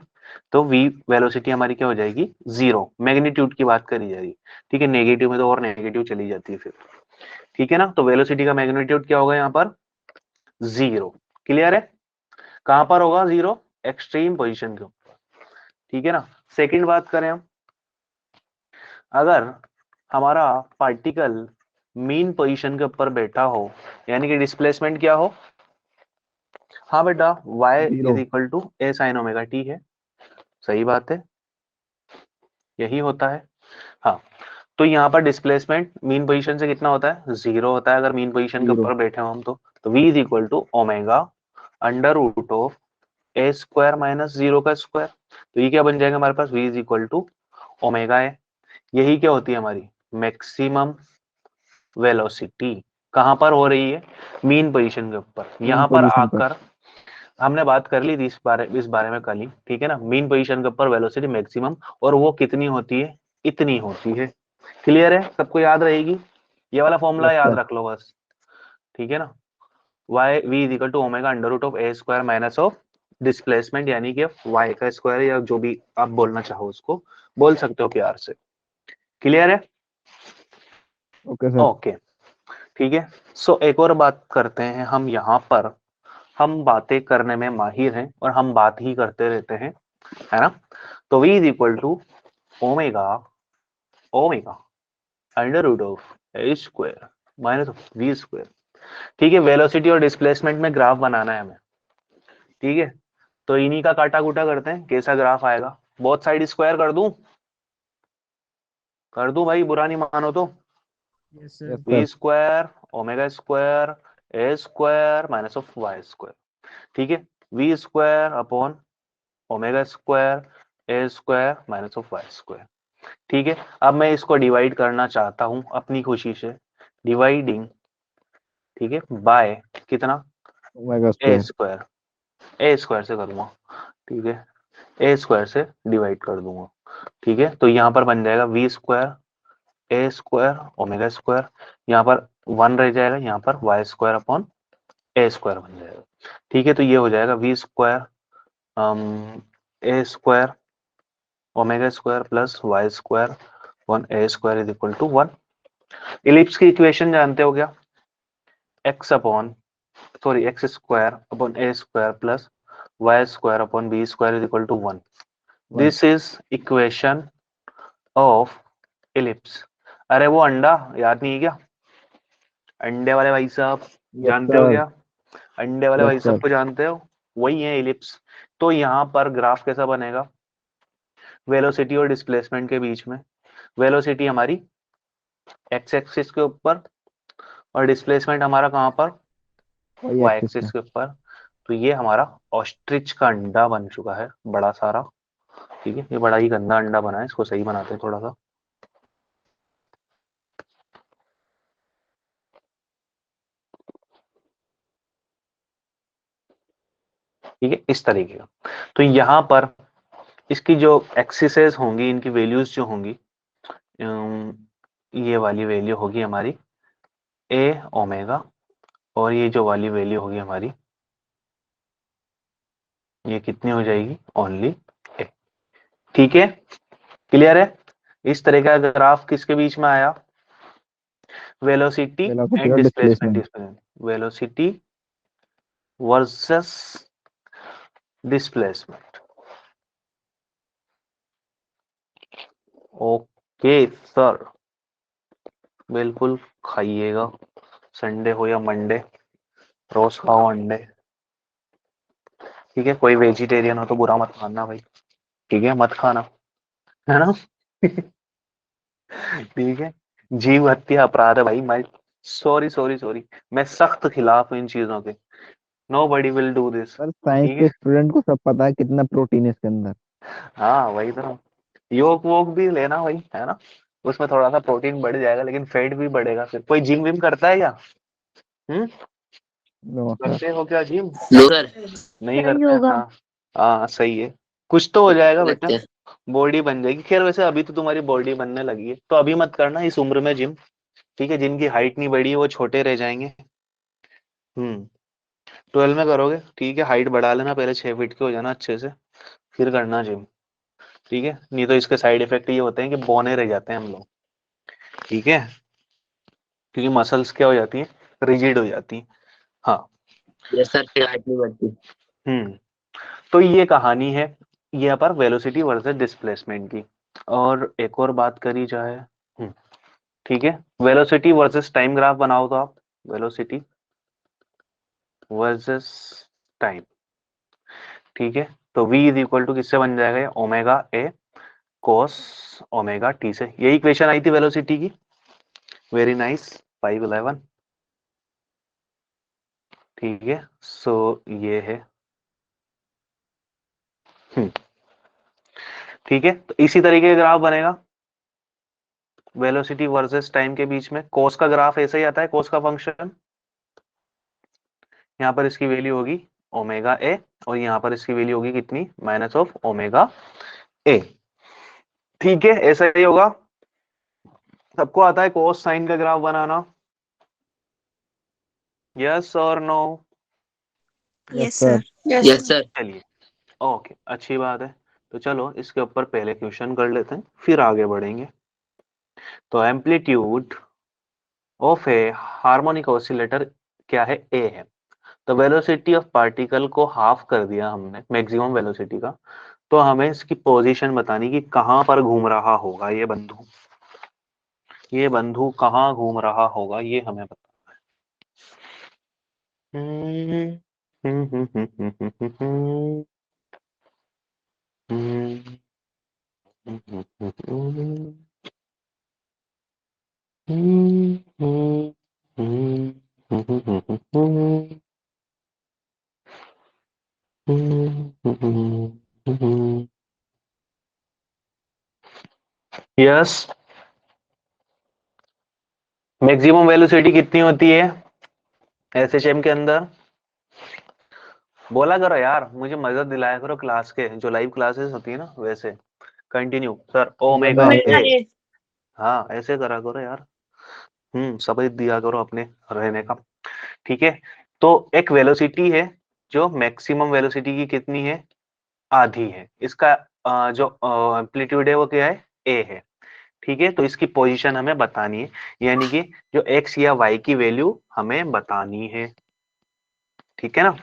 तो v वेलोसिटी हमारी क्या हो जाएगी, जीरो, मैग्नीट्यूड की बात करी जा रही है, ठीक है। नेगेटिव में तो और नेगेटिव चली जाती है फिर, ठीक है ना। तो वेलोसिटी का मैग्नीट्यूड क्या होगा यहाँ पर, जीरो, क्लियर है। कहां पर होगा जीरो, एक्सट्रीम पोजीशन के ऊपर, ठीक है ना। सेकंड बात करें हम, अगर हमारा पार्टिकल मीन पोजीशन के ऊपर बैठा हो, यानी कि डिस्प्लेसमेंट क्या हो, हाँ बेटा y is Zero. Equal to a sine omega T है, सही बात है, यही होता है। हाँ, तो यहाँ पर डिस्प्लेसमेंट मीन पोजीशन से कितना होता है, जीरो होता है, अगर मीन पोजीशन के Zero. ऊपर बैठे हो हम तो v is equal to omega under root of a square minus zero का स्क्वायर, तो ये क्या बन जाएगा हमारे पास, v is equal to omega है, यही क्या होती है हमारी मैक्सिमम वेलोसिटी, कहां पर हो रही है, मीन पोजीशन के ऊपर। Mean यहाँ पर position पर. आकर हमने बात कर ली थी इस बारे में कल ही, ठीक है ना। मीन पोजीशन के ऊपर वेलोसिटी मैक्सिमम, और वो कितनी होती है, इतनी होती है, क्लियर है, सबको याद रहेगी, ये वाला फॉर्मूला Yes, याद sir. रख लो बस, ठीक है ना। Y v is equal to omega under root of a square minus of displacement, यानी कि वाई का स्क्वायर, या जो भी आप बोलना चाहो उसको बोल सकते हो प्यार से, क्लियर है, Okay, sir. ओके, ठीक है। सो एक और बात करते हैं हम, यहाँ पर हम बातें करने में माहिर हैं और हम बात ही करते रहते हैं, है ना। तो v is equal to omega omega under root of a square minus of v square, ठीक है। वेलोसिटी और डिस्प्लेसमेंट में ग्राफ बनाना है हमें, ठीक है। तो इन्हीं का काटा कूटा करते हैं, कैसा ग्राफ आएगा, बोथ साइड स्क्वायर कर दूं भाई, बुरा नहीं मानो तो, Yes, v sir. Square omega square a square minus of Y square, ठीक है। V square upon omega square a square minus of Y square, ठीक है। अब मैं इसको डिवाइड करना चाहता हूं अपनी खुशी से, डिवाइडिंग, ठीक है, बाय कितना, Omega A square. Square, a square से करूंगा, ठीक है, ए स्क्वायर से डिवाइड कर दूंगा, ठीक है। तो यहाँ पर बन जाएगा v square a square omega square, यहाँ पर वन रह जाएगा, यहाँ पर y square upon a square बन जाएगा, ठीक है। तो ये हो जाएगा v square a square omega square plus y square upon a square is equal to 1। Ellipse की इक्वेशन जानते हो क्या, x square upon a square plus y square upon b square is equal to 1, 1. This is equation of ellipse. अरे वो अंडा याद नहीं है क्या, अंडे वाले भाई साहब Yes, जानते हो sir. क्या, अंडे वाले Yes, भाई sir. साहब को जानते हो, वही है इलिप्स। तो यहाँ पर ग्राफ कैसा बनेगा, वेलोसिटी और डिस्प्लेसमेंट के बीच में, वेलोसिटी हमारी एक्स एक्सिस के ऊपर और डिस्प्लेसमेंट हमारा कहाँ पर, y वाई एक्सिस एक्सिस पे। के ऊपर। तो ये हमारा ऑस्ट्रिच का अंडा बन चुका है, बड़ा सारा। ठीक है, ये बड़ा ही गंदा अंडा बना है, इसको सही बनाते हैं थोड़ा सा। ठीक है, इस तरीके का। तो यहाँ पर इसकी जो एक्सिसेस होंगी, इनकी वैल्यूज जो होंगी, ये वाली वैल्यू होगी हमारी ए ओमेगा, और ये जो वाली वैल्यू होगी हमारी, ये कितनी हो जाएगी, ओनली ए। ठीक है, क्लियर है। इस तरह का ग्राफ किसके बीच में आया, वेलोसिटी वेलोसिटी एंड और displacement. Displacement. Velocity versus displacement. Okay sir, बिल्कुल खाइएगा, संडे हो या मंडे, रोज खाओ अंडे। ठीक है, कोई वेजिटेरियन हो तो बुरा मत मानना भाई, ठीक है, मत खाना, है ना। ठीक है, जीव हत्या अपराध है भाई। मैं सॉरी सॉरी सॉरी, मैं सख्त खिलाफ हूँ इन चीजों के। Nobody will do this. पर साइंस ठीक के है, स्टूडेंट को सब पता है कितना प्रोटीन है इसके अंदर। हाँ वही तो, योग वोग भी लेना भाई, है ना, उसमें थोड़ा सा प्रोटीन बढ़ जाएगा, लेकिन फैट भी बढ़ेगा। फिर कोई जिम विम करता है क्या? Hmm, no sir. करते हो क्या जिम? No sir. नहीं सर करते हैं, योगा। हाँ। हाँ सही है, कुछ तो हो जाएगा बेटा, लगते हैं। बॉडी बन जाएगी। खैर वैसे अभी तो तुम्हारी बॉडी बनने लगी है, तो अभी मत करना इस उम्र में जिम। ठीक है, जिनकी हाइट नहीं बढ़ी है वो छोटे रह जाएंगे। 12 में करोगे, ठीक है, हाइट बढ़ा लेना, पहले 6 फीट के हो जाना अच्छे से, फिर करना जिम। ठीक है, नहीं तो इसके साइड इफेक्ट ये होते हैं कि बौने रह जाते हैं हम लोग। ठीक है, क्योंकि मसल्स क्या हो जाती हैं, रिजिड हो जाती हैं। हाँ। यस सर, फिर हाइट नहीं बढ़ती। हम्म, तो ये कहानी है यहाँ पर वेलोसिटी वर्सेस डिस्प्लेसमेंट की। और एक और बात करी जाए, ठीक है, वेलोसिटी वर्सेस टाइम ग्राफ बनाओ तो आप, वेलोसिटी वर्सेस टाइम। ठीक है, तो v इज इक्वल टू किससे बन जाएगा, ये omega a cos omega T से। यही इक्वेशन आई थी वेलोसिटी की। Very nice, 511। ठीक है, सो ये है। हम्म, ठीक है, तो इसी तरीके का ग्राफ बनेगा वेलोसिटी वर्सेस टाइम के बीच में। कोस का ग्राफ ऐसे ही आता है, कोस का फंक्शन। यहाँ पर इसकी वैल्यू होगी ओमेगा ए, और यहाँ पर इसकी वैल्यू होगी कितनी, माइनस ऑफ ओमेगा ए। ठीक है, ऐसा ही होगा। सबको आता है कोस साइन का ग्राफ बनाना, यस और no? Yes Yes, sir. sir. Yes sir. चलिए, ओके, अच्छी बात है। तो चलो इसके ऊपर पहले क्वेश्चन कर लेते हैं, फिर आगे बढ़ेंगे। तो amplitude of A harmonic oscillator क्या है, ए है। तो वेलोसिटी ऑफ पार्टिकल को हाफ कर दिया हमने मैक्सिमम वेलोसिटी का, तो हमें इसकी पोजीशन बतानी कि कहाँ पर घूम रहा होगा ये बंधु, ये बंधु कहाँ घूम रहा होगा, ये हमें पता। यस, मैक्सिमम वेलोसिटी कितनी होती है एसएचएम के अंदर? बोला करो यार, मुझे मदद दिलाया करो क्लास के, जो लाइव क्लासेस होती है ना वैसे। Continue sir, omega omega A. A. हाँ ऐसे करा करो यार, सबक दिया करो अपने रहने का। ठीक है, तो एक वेलोसिटी है जो मैक्सिमम वेलोसिटी की कितनी है, आधी है। इसका जो एम्पलीट्यूड है वो क्या है, ए है। ठीक है, तो इसकी पोजीशन हमें बतानी है, यानी कि जो एक्स या वाई की वैल्यू हमें बतानी है। ठीक है ना।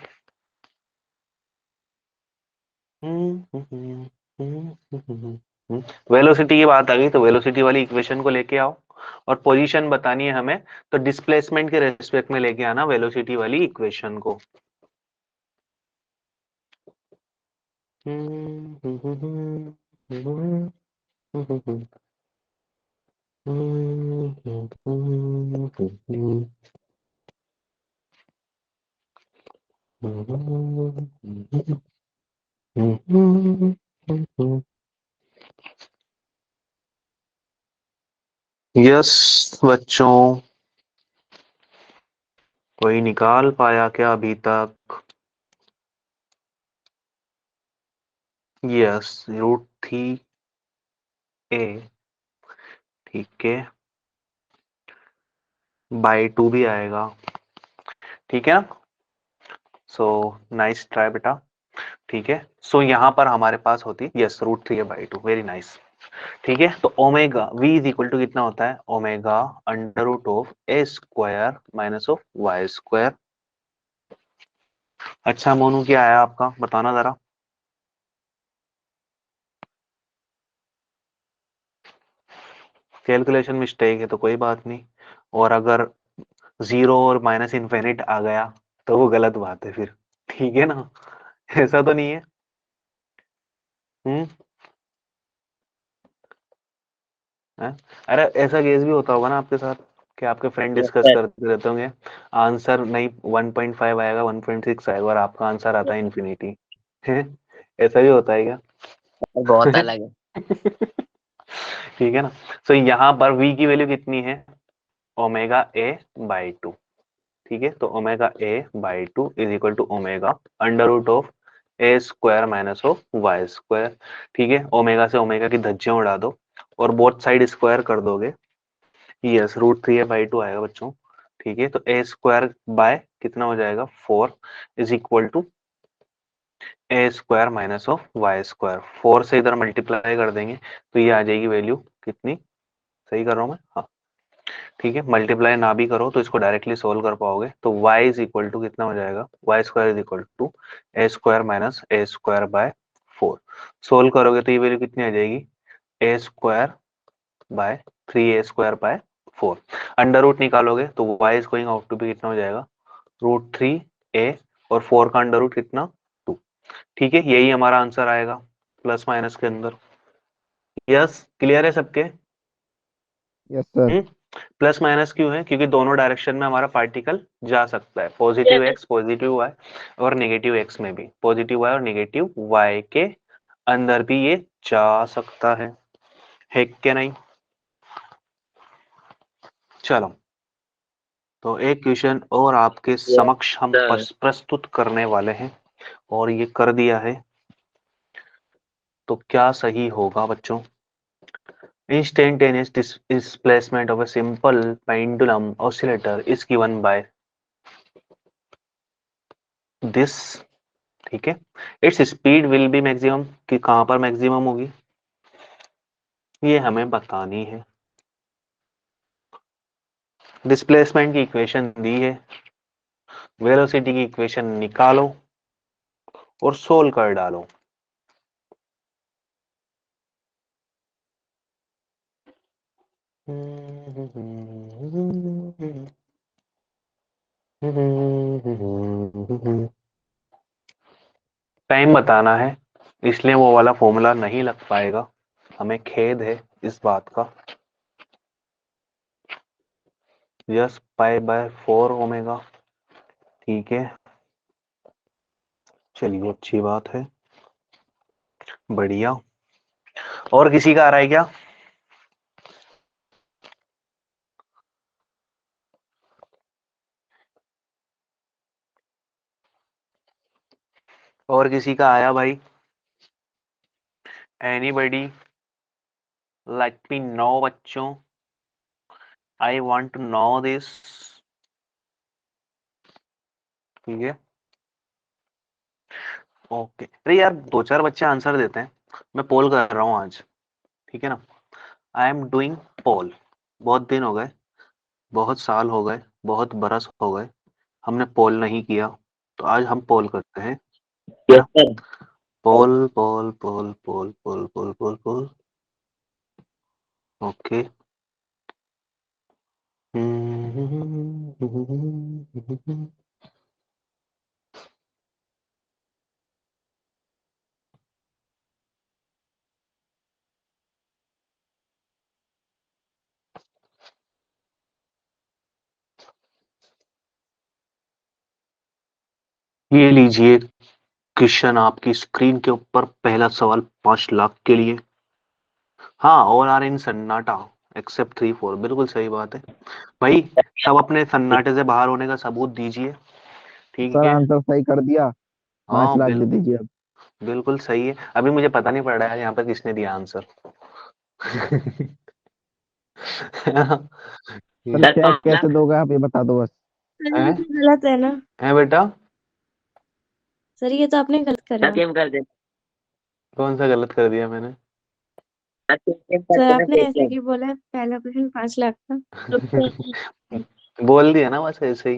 वेलोसिटी की बात आ गई, तो वेलोसिटी वाली इक्वेशन को लेके आओ, और पोजीशन बतानी है हमें, तो डिस्प्लेसमेंट के रेस्पेक्ट में लेके आना वेलोसिटी वाली इक्वेशन को। यस बच्चों, कोई निकाल पाया क्या अभी तक? यस, रूट थी ए, ठीक है, बाई 2 भी आएगा, ठीक है ना? सो नाइस ट्राई बेटा, ठीक है। सो यहाँ पर हमारे पास होती yes root 3 by 2, very nice, ठीक है। तो omega v is equal to कितना होता है? Omega under root of a square minus of Y square. अच्छा मोनू, क्या आया आपका, बताना जरा। कैलकुलेशन मिस्टेक है तो कोई बात नहीं, और अगर जीरो और माइनस इन्फिनिट आ गया तो वो गलत बात है फिर, ठीक है ना? ऐसा तो नहीं है? हम्म। हैं? अरे ऐसा केस भी होता होगा ना आपके साथ कि आपके फ्रेंड Yes, डिस्कस sir. करते रहते होंगे, आंसर नहीं 1.5 आएगा, 1.6 आएगा और आपका आंसर आता है इन्फिनिटी। है? ऐसा भी होता है क्या? बहुत अलग है। ठीक है ना? तो यहाँ पर v की वैल्यू कितनी है? ओमेगा ए बाई 2, ठीक है। तो omega a by 2 is equal to omega under root of a square minus of Y square, ठीक है। ओमेगा से ओमेगा की धज्जियां उड़ा दो और बोथ साइड स्क्वायर कर दोगे, यस रूट 3 बाई 2 आएगा बच्चों, ठीक है। तो ए स्क्वायर बाय कितना हो जाएगा 4 is equal to A square minus of Y square, 4 से इधर मल्टीप्लाई कर देंगे तो ये आ जाएगी वैल्यू कितनी, सही कर रहा हूँ मैं? हाँ, ठीक है। मल्टीप्लाई ना भी करो तो इसको डायरेक्टली सोल्व कर पाओगे, तो y इज इक्वल टू कितना हो जाएगा? Y square is equal to A square minus A square by 4। Solve करोगे तो ये वैल्यू कितनी आ जाएगी? A square by 3a² by 4। Under root निकालोगे तो y is going out to be कितना हो जाएगा? रूट 3a, और 4 का अंडर रूट कितना? 2, ठीक है। यही हमारा आंसर आएगा प्लस माइनस के अंदर। यस, क्लियर है सबके? Yes sir. प्लस माइनस क्यों है? क्योंकि दोनों डायरेक्शन में हमारा पार्टिकल जा सकता है, positive Yes, x positive y और नेगेटिव एक्स में भी, पॉजिटिव वाई और नेगेटिव वाई के अंदर भी ये जा सकता है क्या नहीं? चलो, तो एक क्वेश्चन और आपके yes, समक्ष हम sir. प्रस्तुत करने वाले हैं, और ये कर दिया है तो क्या सही होगा बच्चों? Instantaneous displacement of a simple pendulum oscillator is given by this, ठीक है। Its speed will be maximum, कि कहां पर मैक्सिमम होगी ये हमें बतानी है। डिस्प्लेसमेंट की इक्वेशन दी है, वेलोसिटी की इक्वेशन निकालो और सोल्व कर डालो। टाइम बताना है, इसलिए वो वाला फॉर्मूला नहीं लग पाएगा, हमें खेद है इस बात का। यस, पाई/4 ओमेगा, ठीक है। चलिए अच्छी बात है, बढ़िया। और किसी का आ रहा है क्या? और किसी का आया भाई? एनीबडी? लेट मी नो बच्चों, I want to know this, ठीक है। ओके, अरे यार दो चार बच्चे आंसर देते हैं, मैं पोल कर रहा हूँ आज, ठीक है ना? आई एम डूइंग पोल। बहुत दिन हो गए, बहुत साल हो गए, बहुत बरस हो गए, हमने पोल नहीं किया, तो आज हम पोल करते हैं, है Yes, ना? sir. पोल पोल पोल पोल पोल पोल पोल पोल, ओके। ये लीजिए क्वेश्चन आपकी स्क्रीन के ऊपर, पहला सवाल 5 लाख के लिए। हाँ, ऑल आर इन सन्नाटा एक्सेप्ट 3 4, बिल्कुल सही बात है भाई। सब अपने सन्नाटे से बाहर होने का सबूत दीजिए। ठीक सर है। आंसर सही कर दिया। हाँ 5 लाख दे दीजिए अब। बिल्कुल सही है। अभी मुझे पता नहीं पड़ रहा है यहाँ पर किसने दिया आंसर। सर सर चेक 5 कैसे लाख दोगे आप ये बता दो बस। सर है ये तो गलत है ना। बेटा? सर ये तो आपने गलत करा। सत्यम कर दे। कौन सा गलत कर दिया मैंने? सत्यम सर करते ना आपने ऐसे पेटीएम। क्यों बोला है? पहला क्वेश्चन 5 लाख का। बोल दिया ना बस ऐसे ही,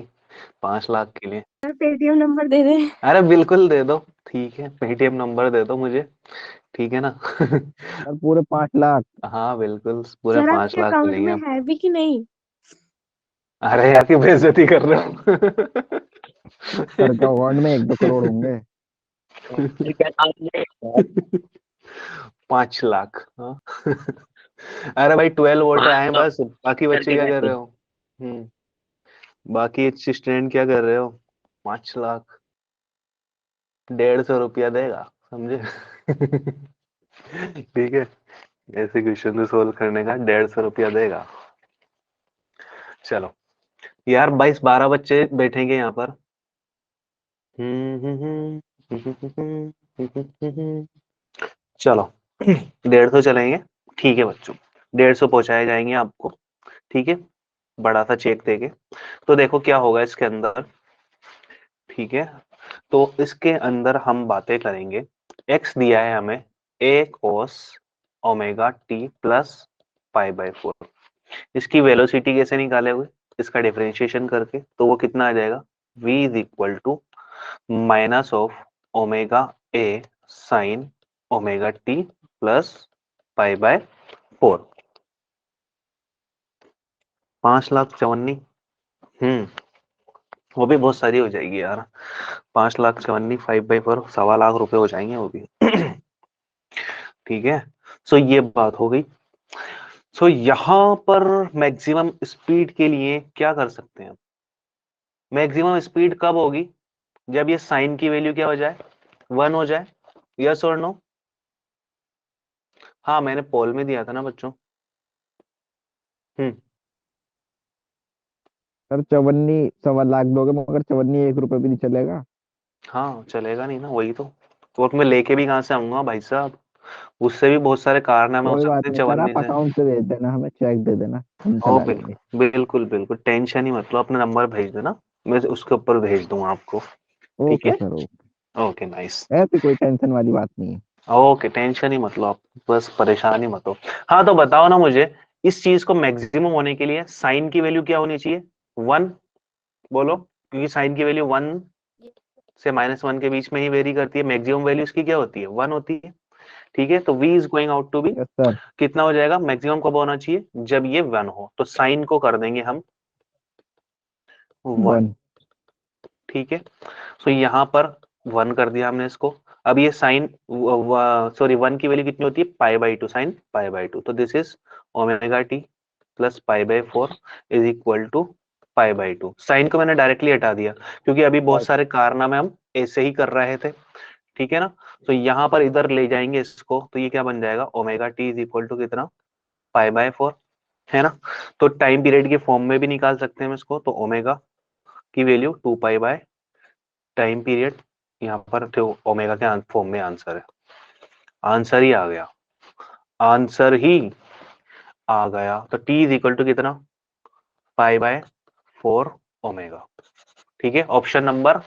5 लाख के लिए। सर पेटीएम नंबर दे दें। अरे बिल्कुल दे दो, ठीक है, पेटीएम नंबर दे दो मुझे, ठीक है ना? सर पूरे 5 लाख। हाँ बिल्कुल, पूरे सर 5 आपके लाख अकाउंट मिलेंगे में आप। है भी कि नहीं? अरे यार की बेइज्जती कर रहे हो। सर के अकाउंट में 1-2 करोड़ होंगे। सर क्या आपने 5 लाख, हाँ। अरे भाई 12 वोट आए हैं 500 बस, बाकी बच्चे करके क्या गए कर थे। रहे हो? बाकी स्टूडेंट क्या कर रहे हो? 5 लाख, 150 रुपया देगा, समझे? ठीक है, ऐसे क्वेश्चन को सोल्व करने का 150 रुपया देगा। चलो यार, 22-12 बच्चे बैठेंगे यहाँ पर। चलो 150 चलेंगे, ठीक है बच्चों, 150 पहुंचाए जाएंगे आपको, ठीक है, बड़ा सा चेक देके। तो देखो क्या होगा इसके अंदर, ठीक है। तो इसके अंदर हम बातें करेंगे। x दिया है हमें a cos omega t plus π/4। इसकी वेलोसिटी कैसे निकाले हुए? इसका डिफरेंशिएशन करके, तो वो कितना आ जाएगा? v is equal to minus of omega a sine omega t plus π/4। 5,54,000। वो भी बहुत सारी हो जाएगी यार। 5,54,000 5/4, 1.25 लाख रुपए हो जाएंगे वो भी। ठीक है, सो ये बात हो गई। सो यहाँ पर मैक्सिमम स्पीड के लिए क्या कर सकते हैं? मैक्सिमम स्पीड कब होगी? जब ये साइन की वैल्यू क्या हो जाए? 1 हो जाए। यस और नो? हाँ मैंने पोल में दिया था ना बच्चों। हम्म सर चवन्नी 1.25 लाख दोगे मगर चवन्नी 1 रुपए भी नहीं चलेगा। हाँ चलेगा नहीं ना, वही तो मैं लेके भी कहाँ से आऊंगा भाई साहब? उससे भी बहुत सारे कारनामे हो कोई बात सकते हैं नहीं सर, चवन्नी आप से। अकाउंट से भेज देना, हमें चेक दे देना, हम ओ चला लेंगे। बिल्कुल बिल्कुल, टेंशन ही मत लो, अपना नंबर भेज देना, मैं उसके ऊपर भेज दूंगा आपको। ठीक ओके है, सर ओके। Okay nice. ऐसी कोई टेंशन वाली बात नहीं है। ओके, टेंशन ही मत लो आप, बस परेशान ही मत हो। हाँ तो बताओ ना मुझे, इस चीज को मैक्सिमम होने के लिए साइन की वैल्यू क्या होनी चाहिए? 1, बोलो, क्योंकि साइन की वैल्यू 1 से -1 के बीच में ही वेरी करती है। मैक्सिमम वैल्यू इसकी क्या होती है? 1 होती है। ठीक है, तो v is going out to be yes sir. कितना हो जाएगा? मैक्सिमम कब होना चाहिए? जब ये 1 हो, तो साइन को कर देंगे हम 1। 1। ठीक है, तो यहाँ पर 1 कर दिया हमने इसको। अब ये साइन, सॉरी 1 की वैल्यू कितनी होती है? π/2, साइन π/2, तो this is omega T plus π/4 is equal to π/2। साइन को मैंने डायरेक्टली हटा दिया क्योंकि अभी बहुत सारे कारनामे हम ऐसे ही कर रहे थे। ठीक है ना, तो यहाँ पर इधर ले जाएंगे इसको, तो ये क्या बन जाएगा? Omega t is equal to कितना? π/4, है ना? तो टाइम पीरियड के फॉर्म में भी निकाल सकते हैं हम इसको, तो ओमेगा की वैल्यू 2π टाइम पीरियड, यहाँ पर तो ओमेगा के फॉर्म में आंसर है। आंसर ही आ गया, आंसर ही आ गया। तो t इज इक्वल टू कितना? π/4 ओमेगा। ठीक है, option number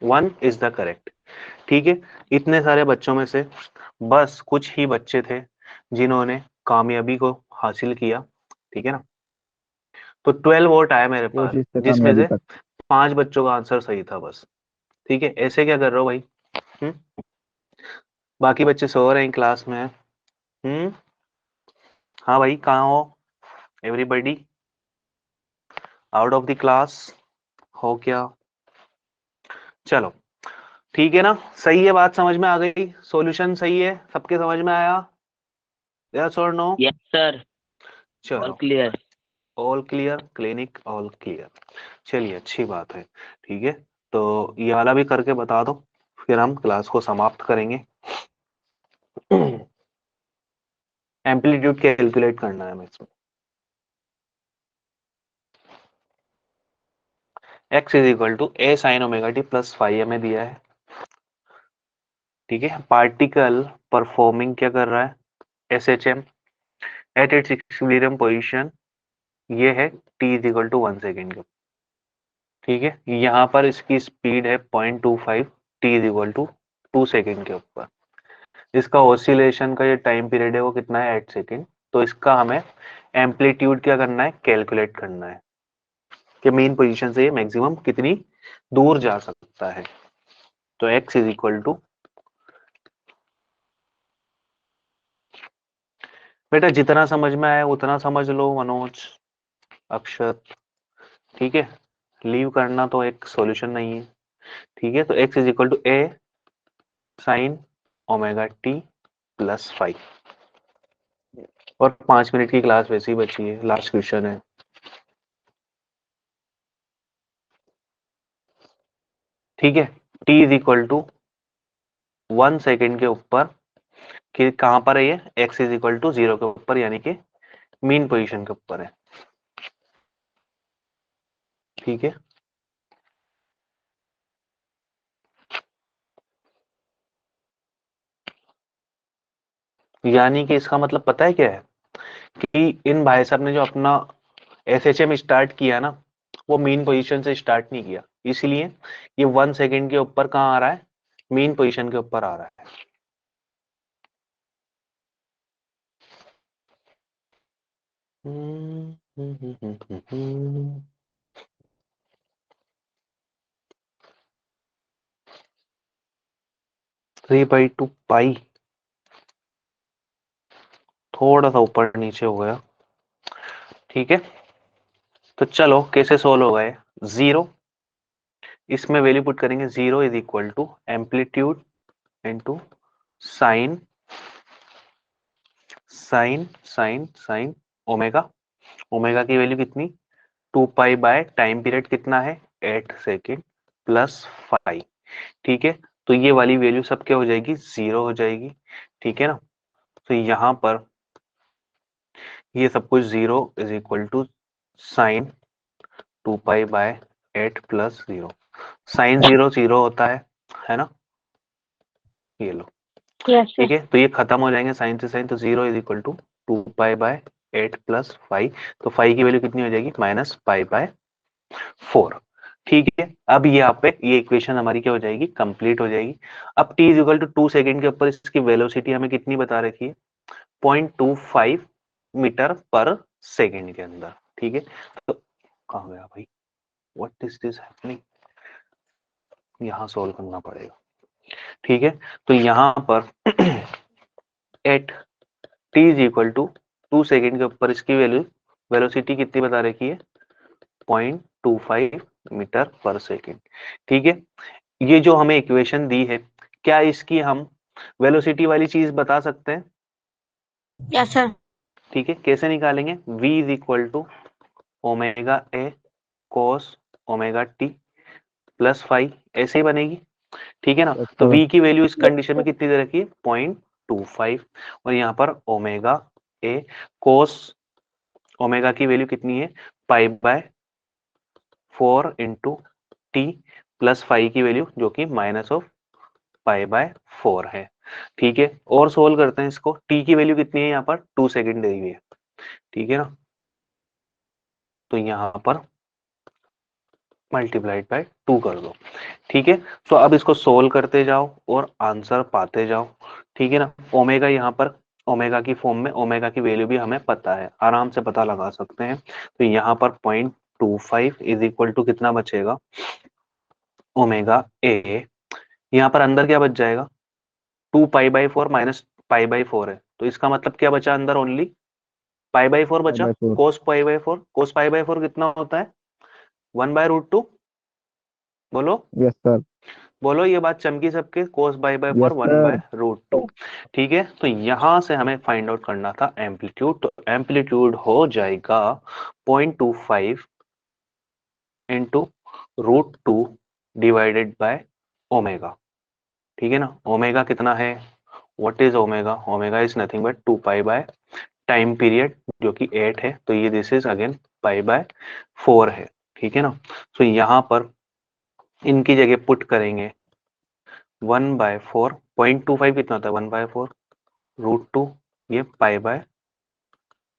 1 is the correct. ठीक है, इतने सारे बच्चों में से बस कुछ ही बच्चे थे जिन्होंने कामयाबी को हासिल किया। ठीक है ना, तो 12 वोट आया मेरे पास, कोशिश से जिसमें कामयाबी से तक। 5 बच्चों का आंसर सही था बस। ठीक है, ऐसे क्या कर रहे हो भाई? हम्म बाकी बच्चे सो रहे हैं क्लास में। हम्म हाँ भाई, कहाँ हो everybody? Out of the class हो क्या? चलो ठीक है ना, सही है, बात समझ में आ गई, सॉल्यूशन सही है, सबके समझ में आया? यस और नो? यस सर, ऑल चलो, clear. All clear, clinic all clear. चलिए अच्छी बात है। ठीक है, तो ये वाला भी करके बता दो, फिर हम क्लास को समाप्त करेंगे। एम्पलीट्यूड कैलकुलेट करना है हमें इसमें। x is equal to a sine omega T plus five हमें दिया है, ठीक है। पार्टिकल परफॉर्मिंग क्या कर रहा है, SHM at its equilibrium position, ये है t is equal to 1 second के, ठीक है। यहाँ पर इसकी स्पीड है 0.25, t is equal to 2 second के ऊपर। इसका ऑसिलेशन का ये टाइम पीरियड है वो कितना है, 8 सेकेंड। तो इसका हमें एम्पलीट्यूड क्या करना है, कैलकुलेट करना है कि मेन पोजीशन से ये मैक्सिमम कितनी दूर जा सकता है। तो x इज इक्वल टू, बेटा जितना समझ में आया उतना समझ लो मनोज, अक्षर, ठीक है। लीव करना तो एक सॉल्यूशन नहीं है, ठीक है। तो x is equal to a sine omega T plus 5, और 5 मिनट की क्लास वैसे ही बची है, लास्ट क्वेश्चन है। ठीक है, t is equal to 1 second के ऊपर, कि कहां पर है ये, x इज इक्वल टू 0 के ऊपर, यानी कि मीन पोजीशन के ऊपर है, ठीक है। यानी कि इसका मतलब पता है क्या है, कि इन भाई साहब ने जो अपना SHM स्टार्ट किया ना, वो मीन पोजीशन से स्टार्ट नहीं किया, इसलिए ये 1 सेकेंड के ऊपर कहाँ आ रहा है, मीन पोजीशन के ऊपर आ रहा है। हम्म, हम्म, हम्म, हम्म, हम्म। 3/2 पाई, थोड़ा सा ऊपर नीचे हो गया, ठीक है। तो चलो कैसे सोल्व होगा ये, 0, इसमें वैल्यू पुट करेंगे, 0 is equal to amplitude into sine sine sine sine omega, omega की वैल्यू कितनी, 2 पाई बाय टाइम पीरियड कितना है, 8 सेकेंड प्लस 5, ठीक है। तो ये वाली वैल्यू सब क्या हो जाएगी, 0 हो जाएगी, ठीक है ना। तो यहाँ पर ये सब कुछ 0 is equal to sine 2 pi by 8 plus 0, sine 0 0 होता है ना, ये लो, यस ठीक सर। है। तो ये खत्म हो जाएंगे साइन से साइन, तो 0 is equal to 2 pi by 8 plus 5, तो 5 की वैल्यू कितनी हो जाएगी, माइनस पाई बाय 4, ठीक है। अब यहाँ पे ये इक्वेशन हमारी क्या हो जाएगी, कंप्लीट हो जाएगी। अब t is equal to 2 second के ऊपर इसकी वेलोसिटी हमें कितनी बता रखी है, 0.25 मीटर पर सेकेंड के अंदर, ठीक है। तो कहाँ गया भाई, व्हाट इज दिस हैपनिंग, यहाँ सोल्व करना पड़ेगा, ठीक है। तो यहाँ पर at t is equal to 2 second के ऊपर इसकी वैल्यू वेलोसिटी कितनी बता रखी है, 0.25 मीटर पर सेकेंड, ठीक है। ये जो हमें इक्वेशन दी है, क्या इसकी हम वेलोसिटी वाली चीज बता सकते हैं, यस सर। ठीक है। कैसे निकालेंगे, v is equal to omega a cos omega T plus 5, ऐसे ही बनेगी, ठीक है ना। यस तो सर। v की वैल्यू इस कंडीशन में कितनी दे रखी है, 0.25, और यहाँ पर ओमेगा ए कोस ओमेगा की वैल्यू कितनी है, pi by 4 into t plus 5 की वैल्यू जो कि माइनस ऑफ पाई बाय 4 है, ठीक है। और सोल्व करते हैं इसको, टी की वैल्यू कितनी है, यहाँ पर 2 सेकेंड दी हुई है, ठीक है ना। तो यहाँ पर मल्टीप्लाइड बाय 2 कर दो, ठीक है। तो अब इसको सोल्व करते जाओ और आंसर पाते जाओ, ठीक है ना। ओमेगा यहाँ पर ओमेगा की फॉर्म में, ओमेगा की वैल्यू भी हमें पता है, आराम से पता लगा सकते हैं। तो यहाँ पर 0.25 इज इक्वल टू कितना बचेगा, ओमेगा ए, यहाँ पर अंदर क्या बच जाएगा, 2 pi by 4 minus pi by 4 है, तो इसका मतलब क्या बचा अंदर, ओनली पाई बाई 4 फाइव बचा, by four. Cos pi by 4, cos pi by 4 कितना होता है, 1/√2, बोलो यस सर। बोलो, ये बात चमकी सबके, cos pi by yes four one sir. By root two, ठीक है। तो यहां से हमें फाइंड आउट करना था एम्पलीट्यूड, तो एम्पलीट्यूड हो जाएगा 0.25 इंटू √2 डिवाइडेड बाय ओमेगा। ठीक है ना, ओमेगा कितना है, what is omega, omega is nothing but 2 pi by time period जो कि 8 है, तो ये this is again pi by 4 है। ठीक है ना, तो यहाँ पर इनकी जगह पुट करेंगे 1/4, 0.25 कितना होता है 1/4 √2, ये पाई बाय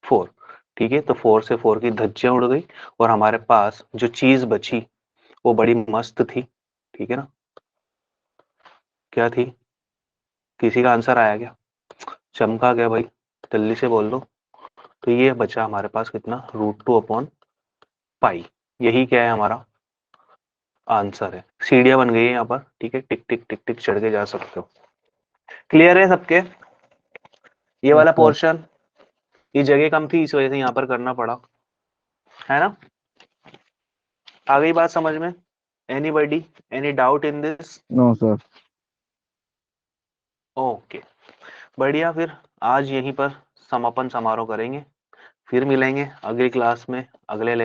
4। ठीक है, तो 4 से 4 की धज्जियां उड़ गई और हमारे पास जो चीज बची वो बड़ी मस्त थी। ठीक है ना, क्या थी, किसी का आंसर आया क्या, चमका गया भाई, जल्दी से बोल दो। तो ये बचा हमारे पास कितना, √2/पाई, यही क्या है हमारा आंसर है। सीढ़ियां बन गई है यहाँ पर। ठीक है, टिक टिक टिक टिक चढ़ के जा सकते हो। क्लियर है सबके, ये वाला सर। पोर्शन, ये जगह कम थी इस वजह से यहाँ पर करना पड़ा, है ना। आ गई बात समझ में, anybody, any doubt in this. No sir. Okay, बढ़िया, फिर आज यहीं पर समापन समारोह करेंगे, फिर मिलेंगे अगली क्लास में अगले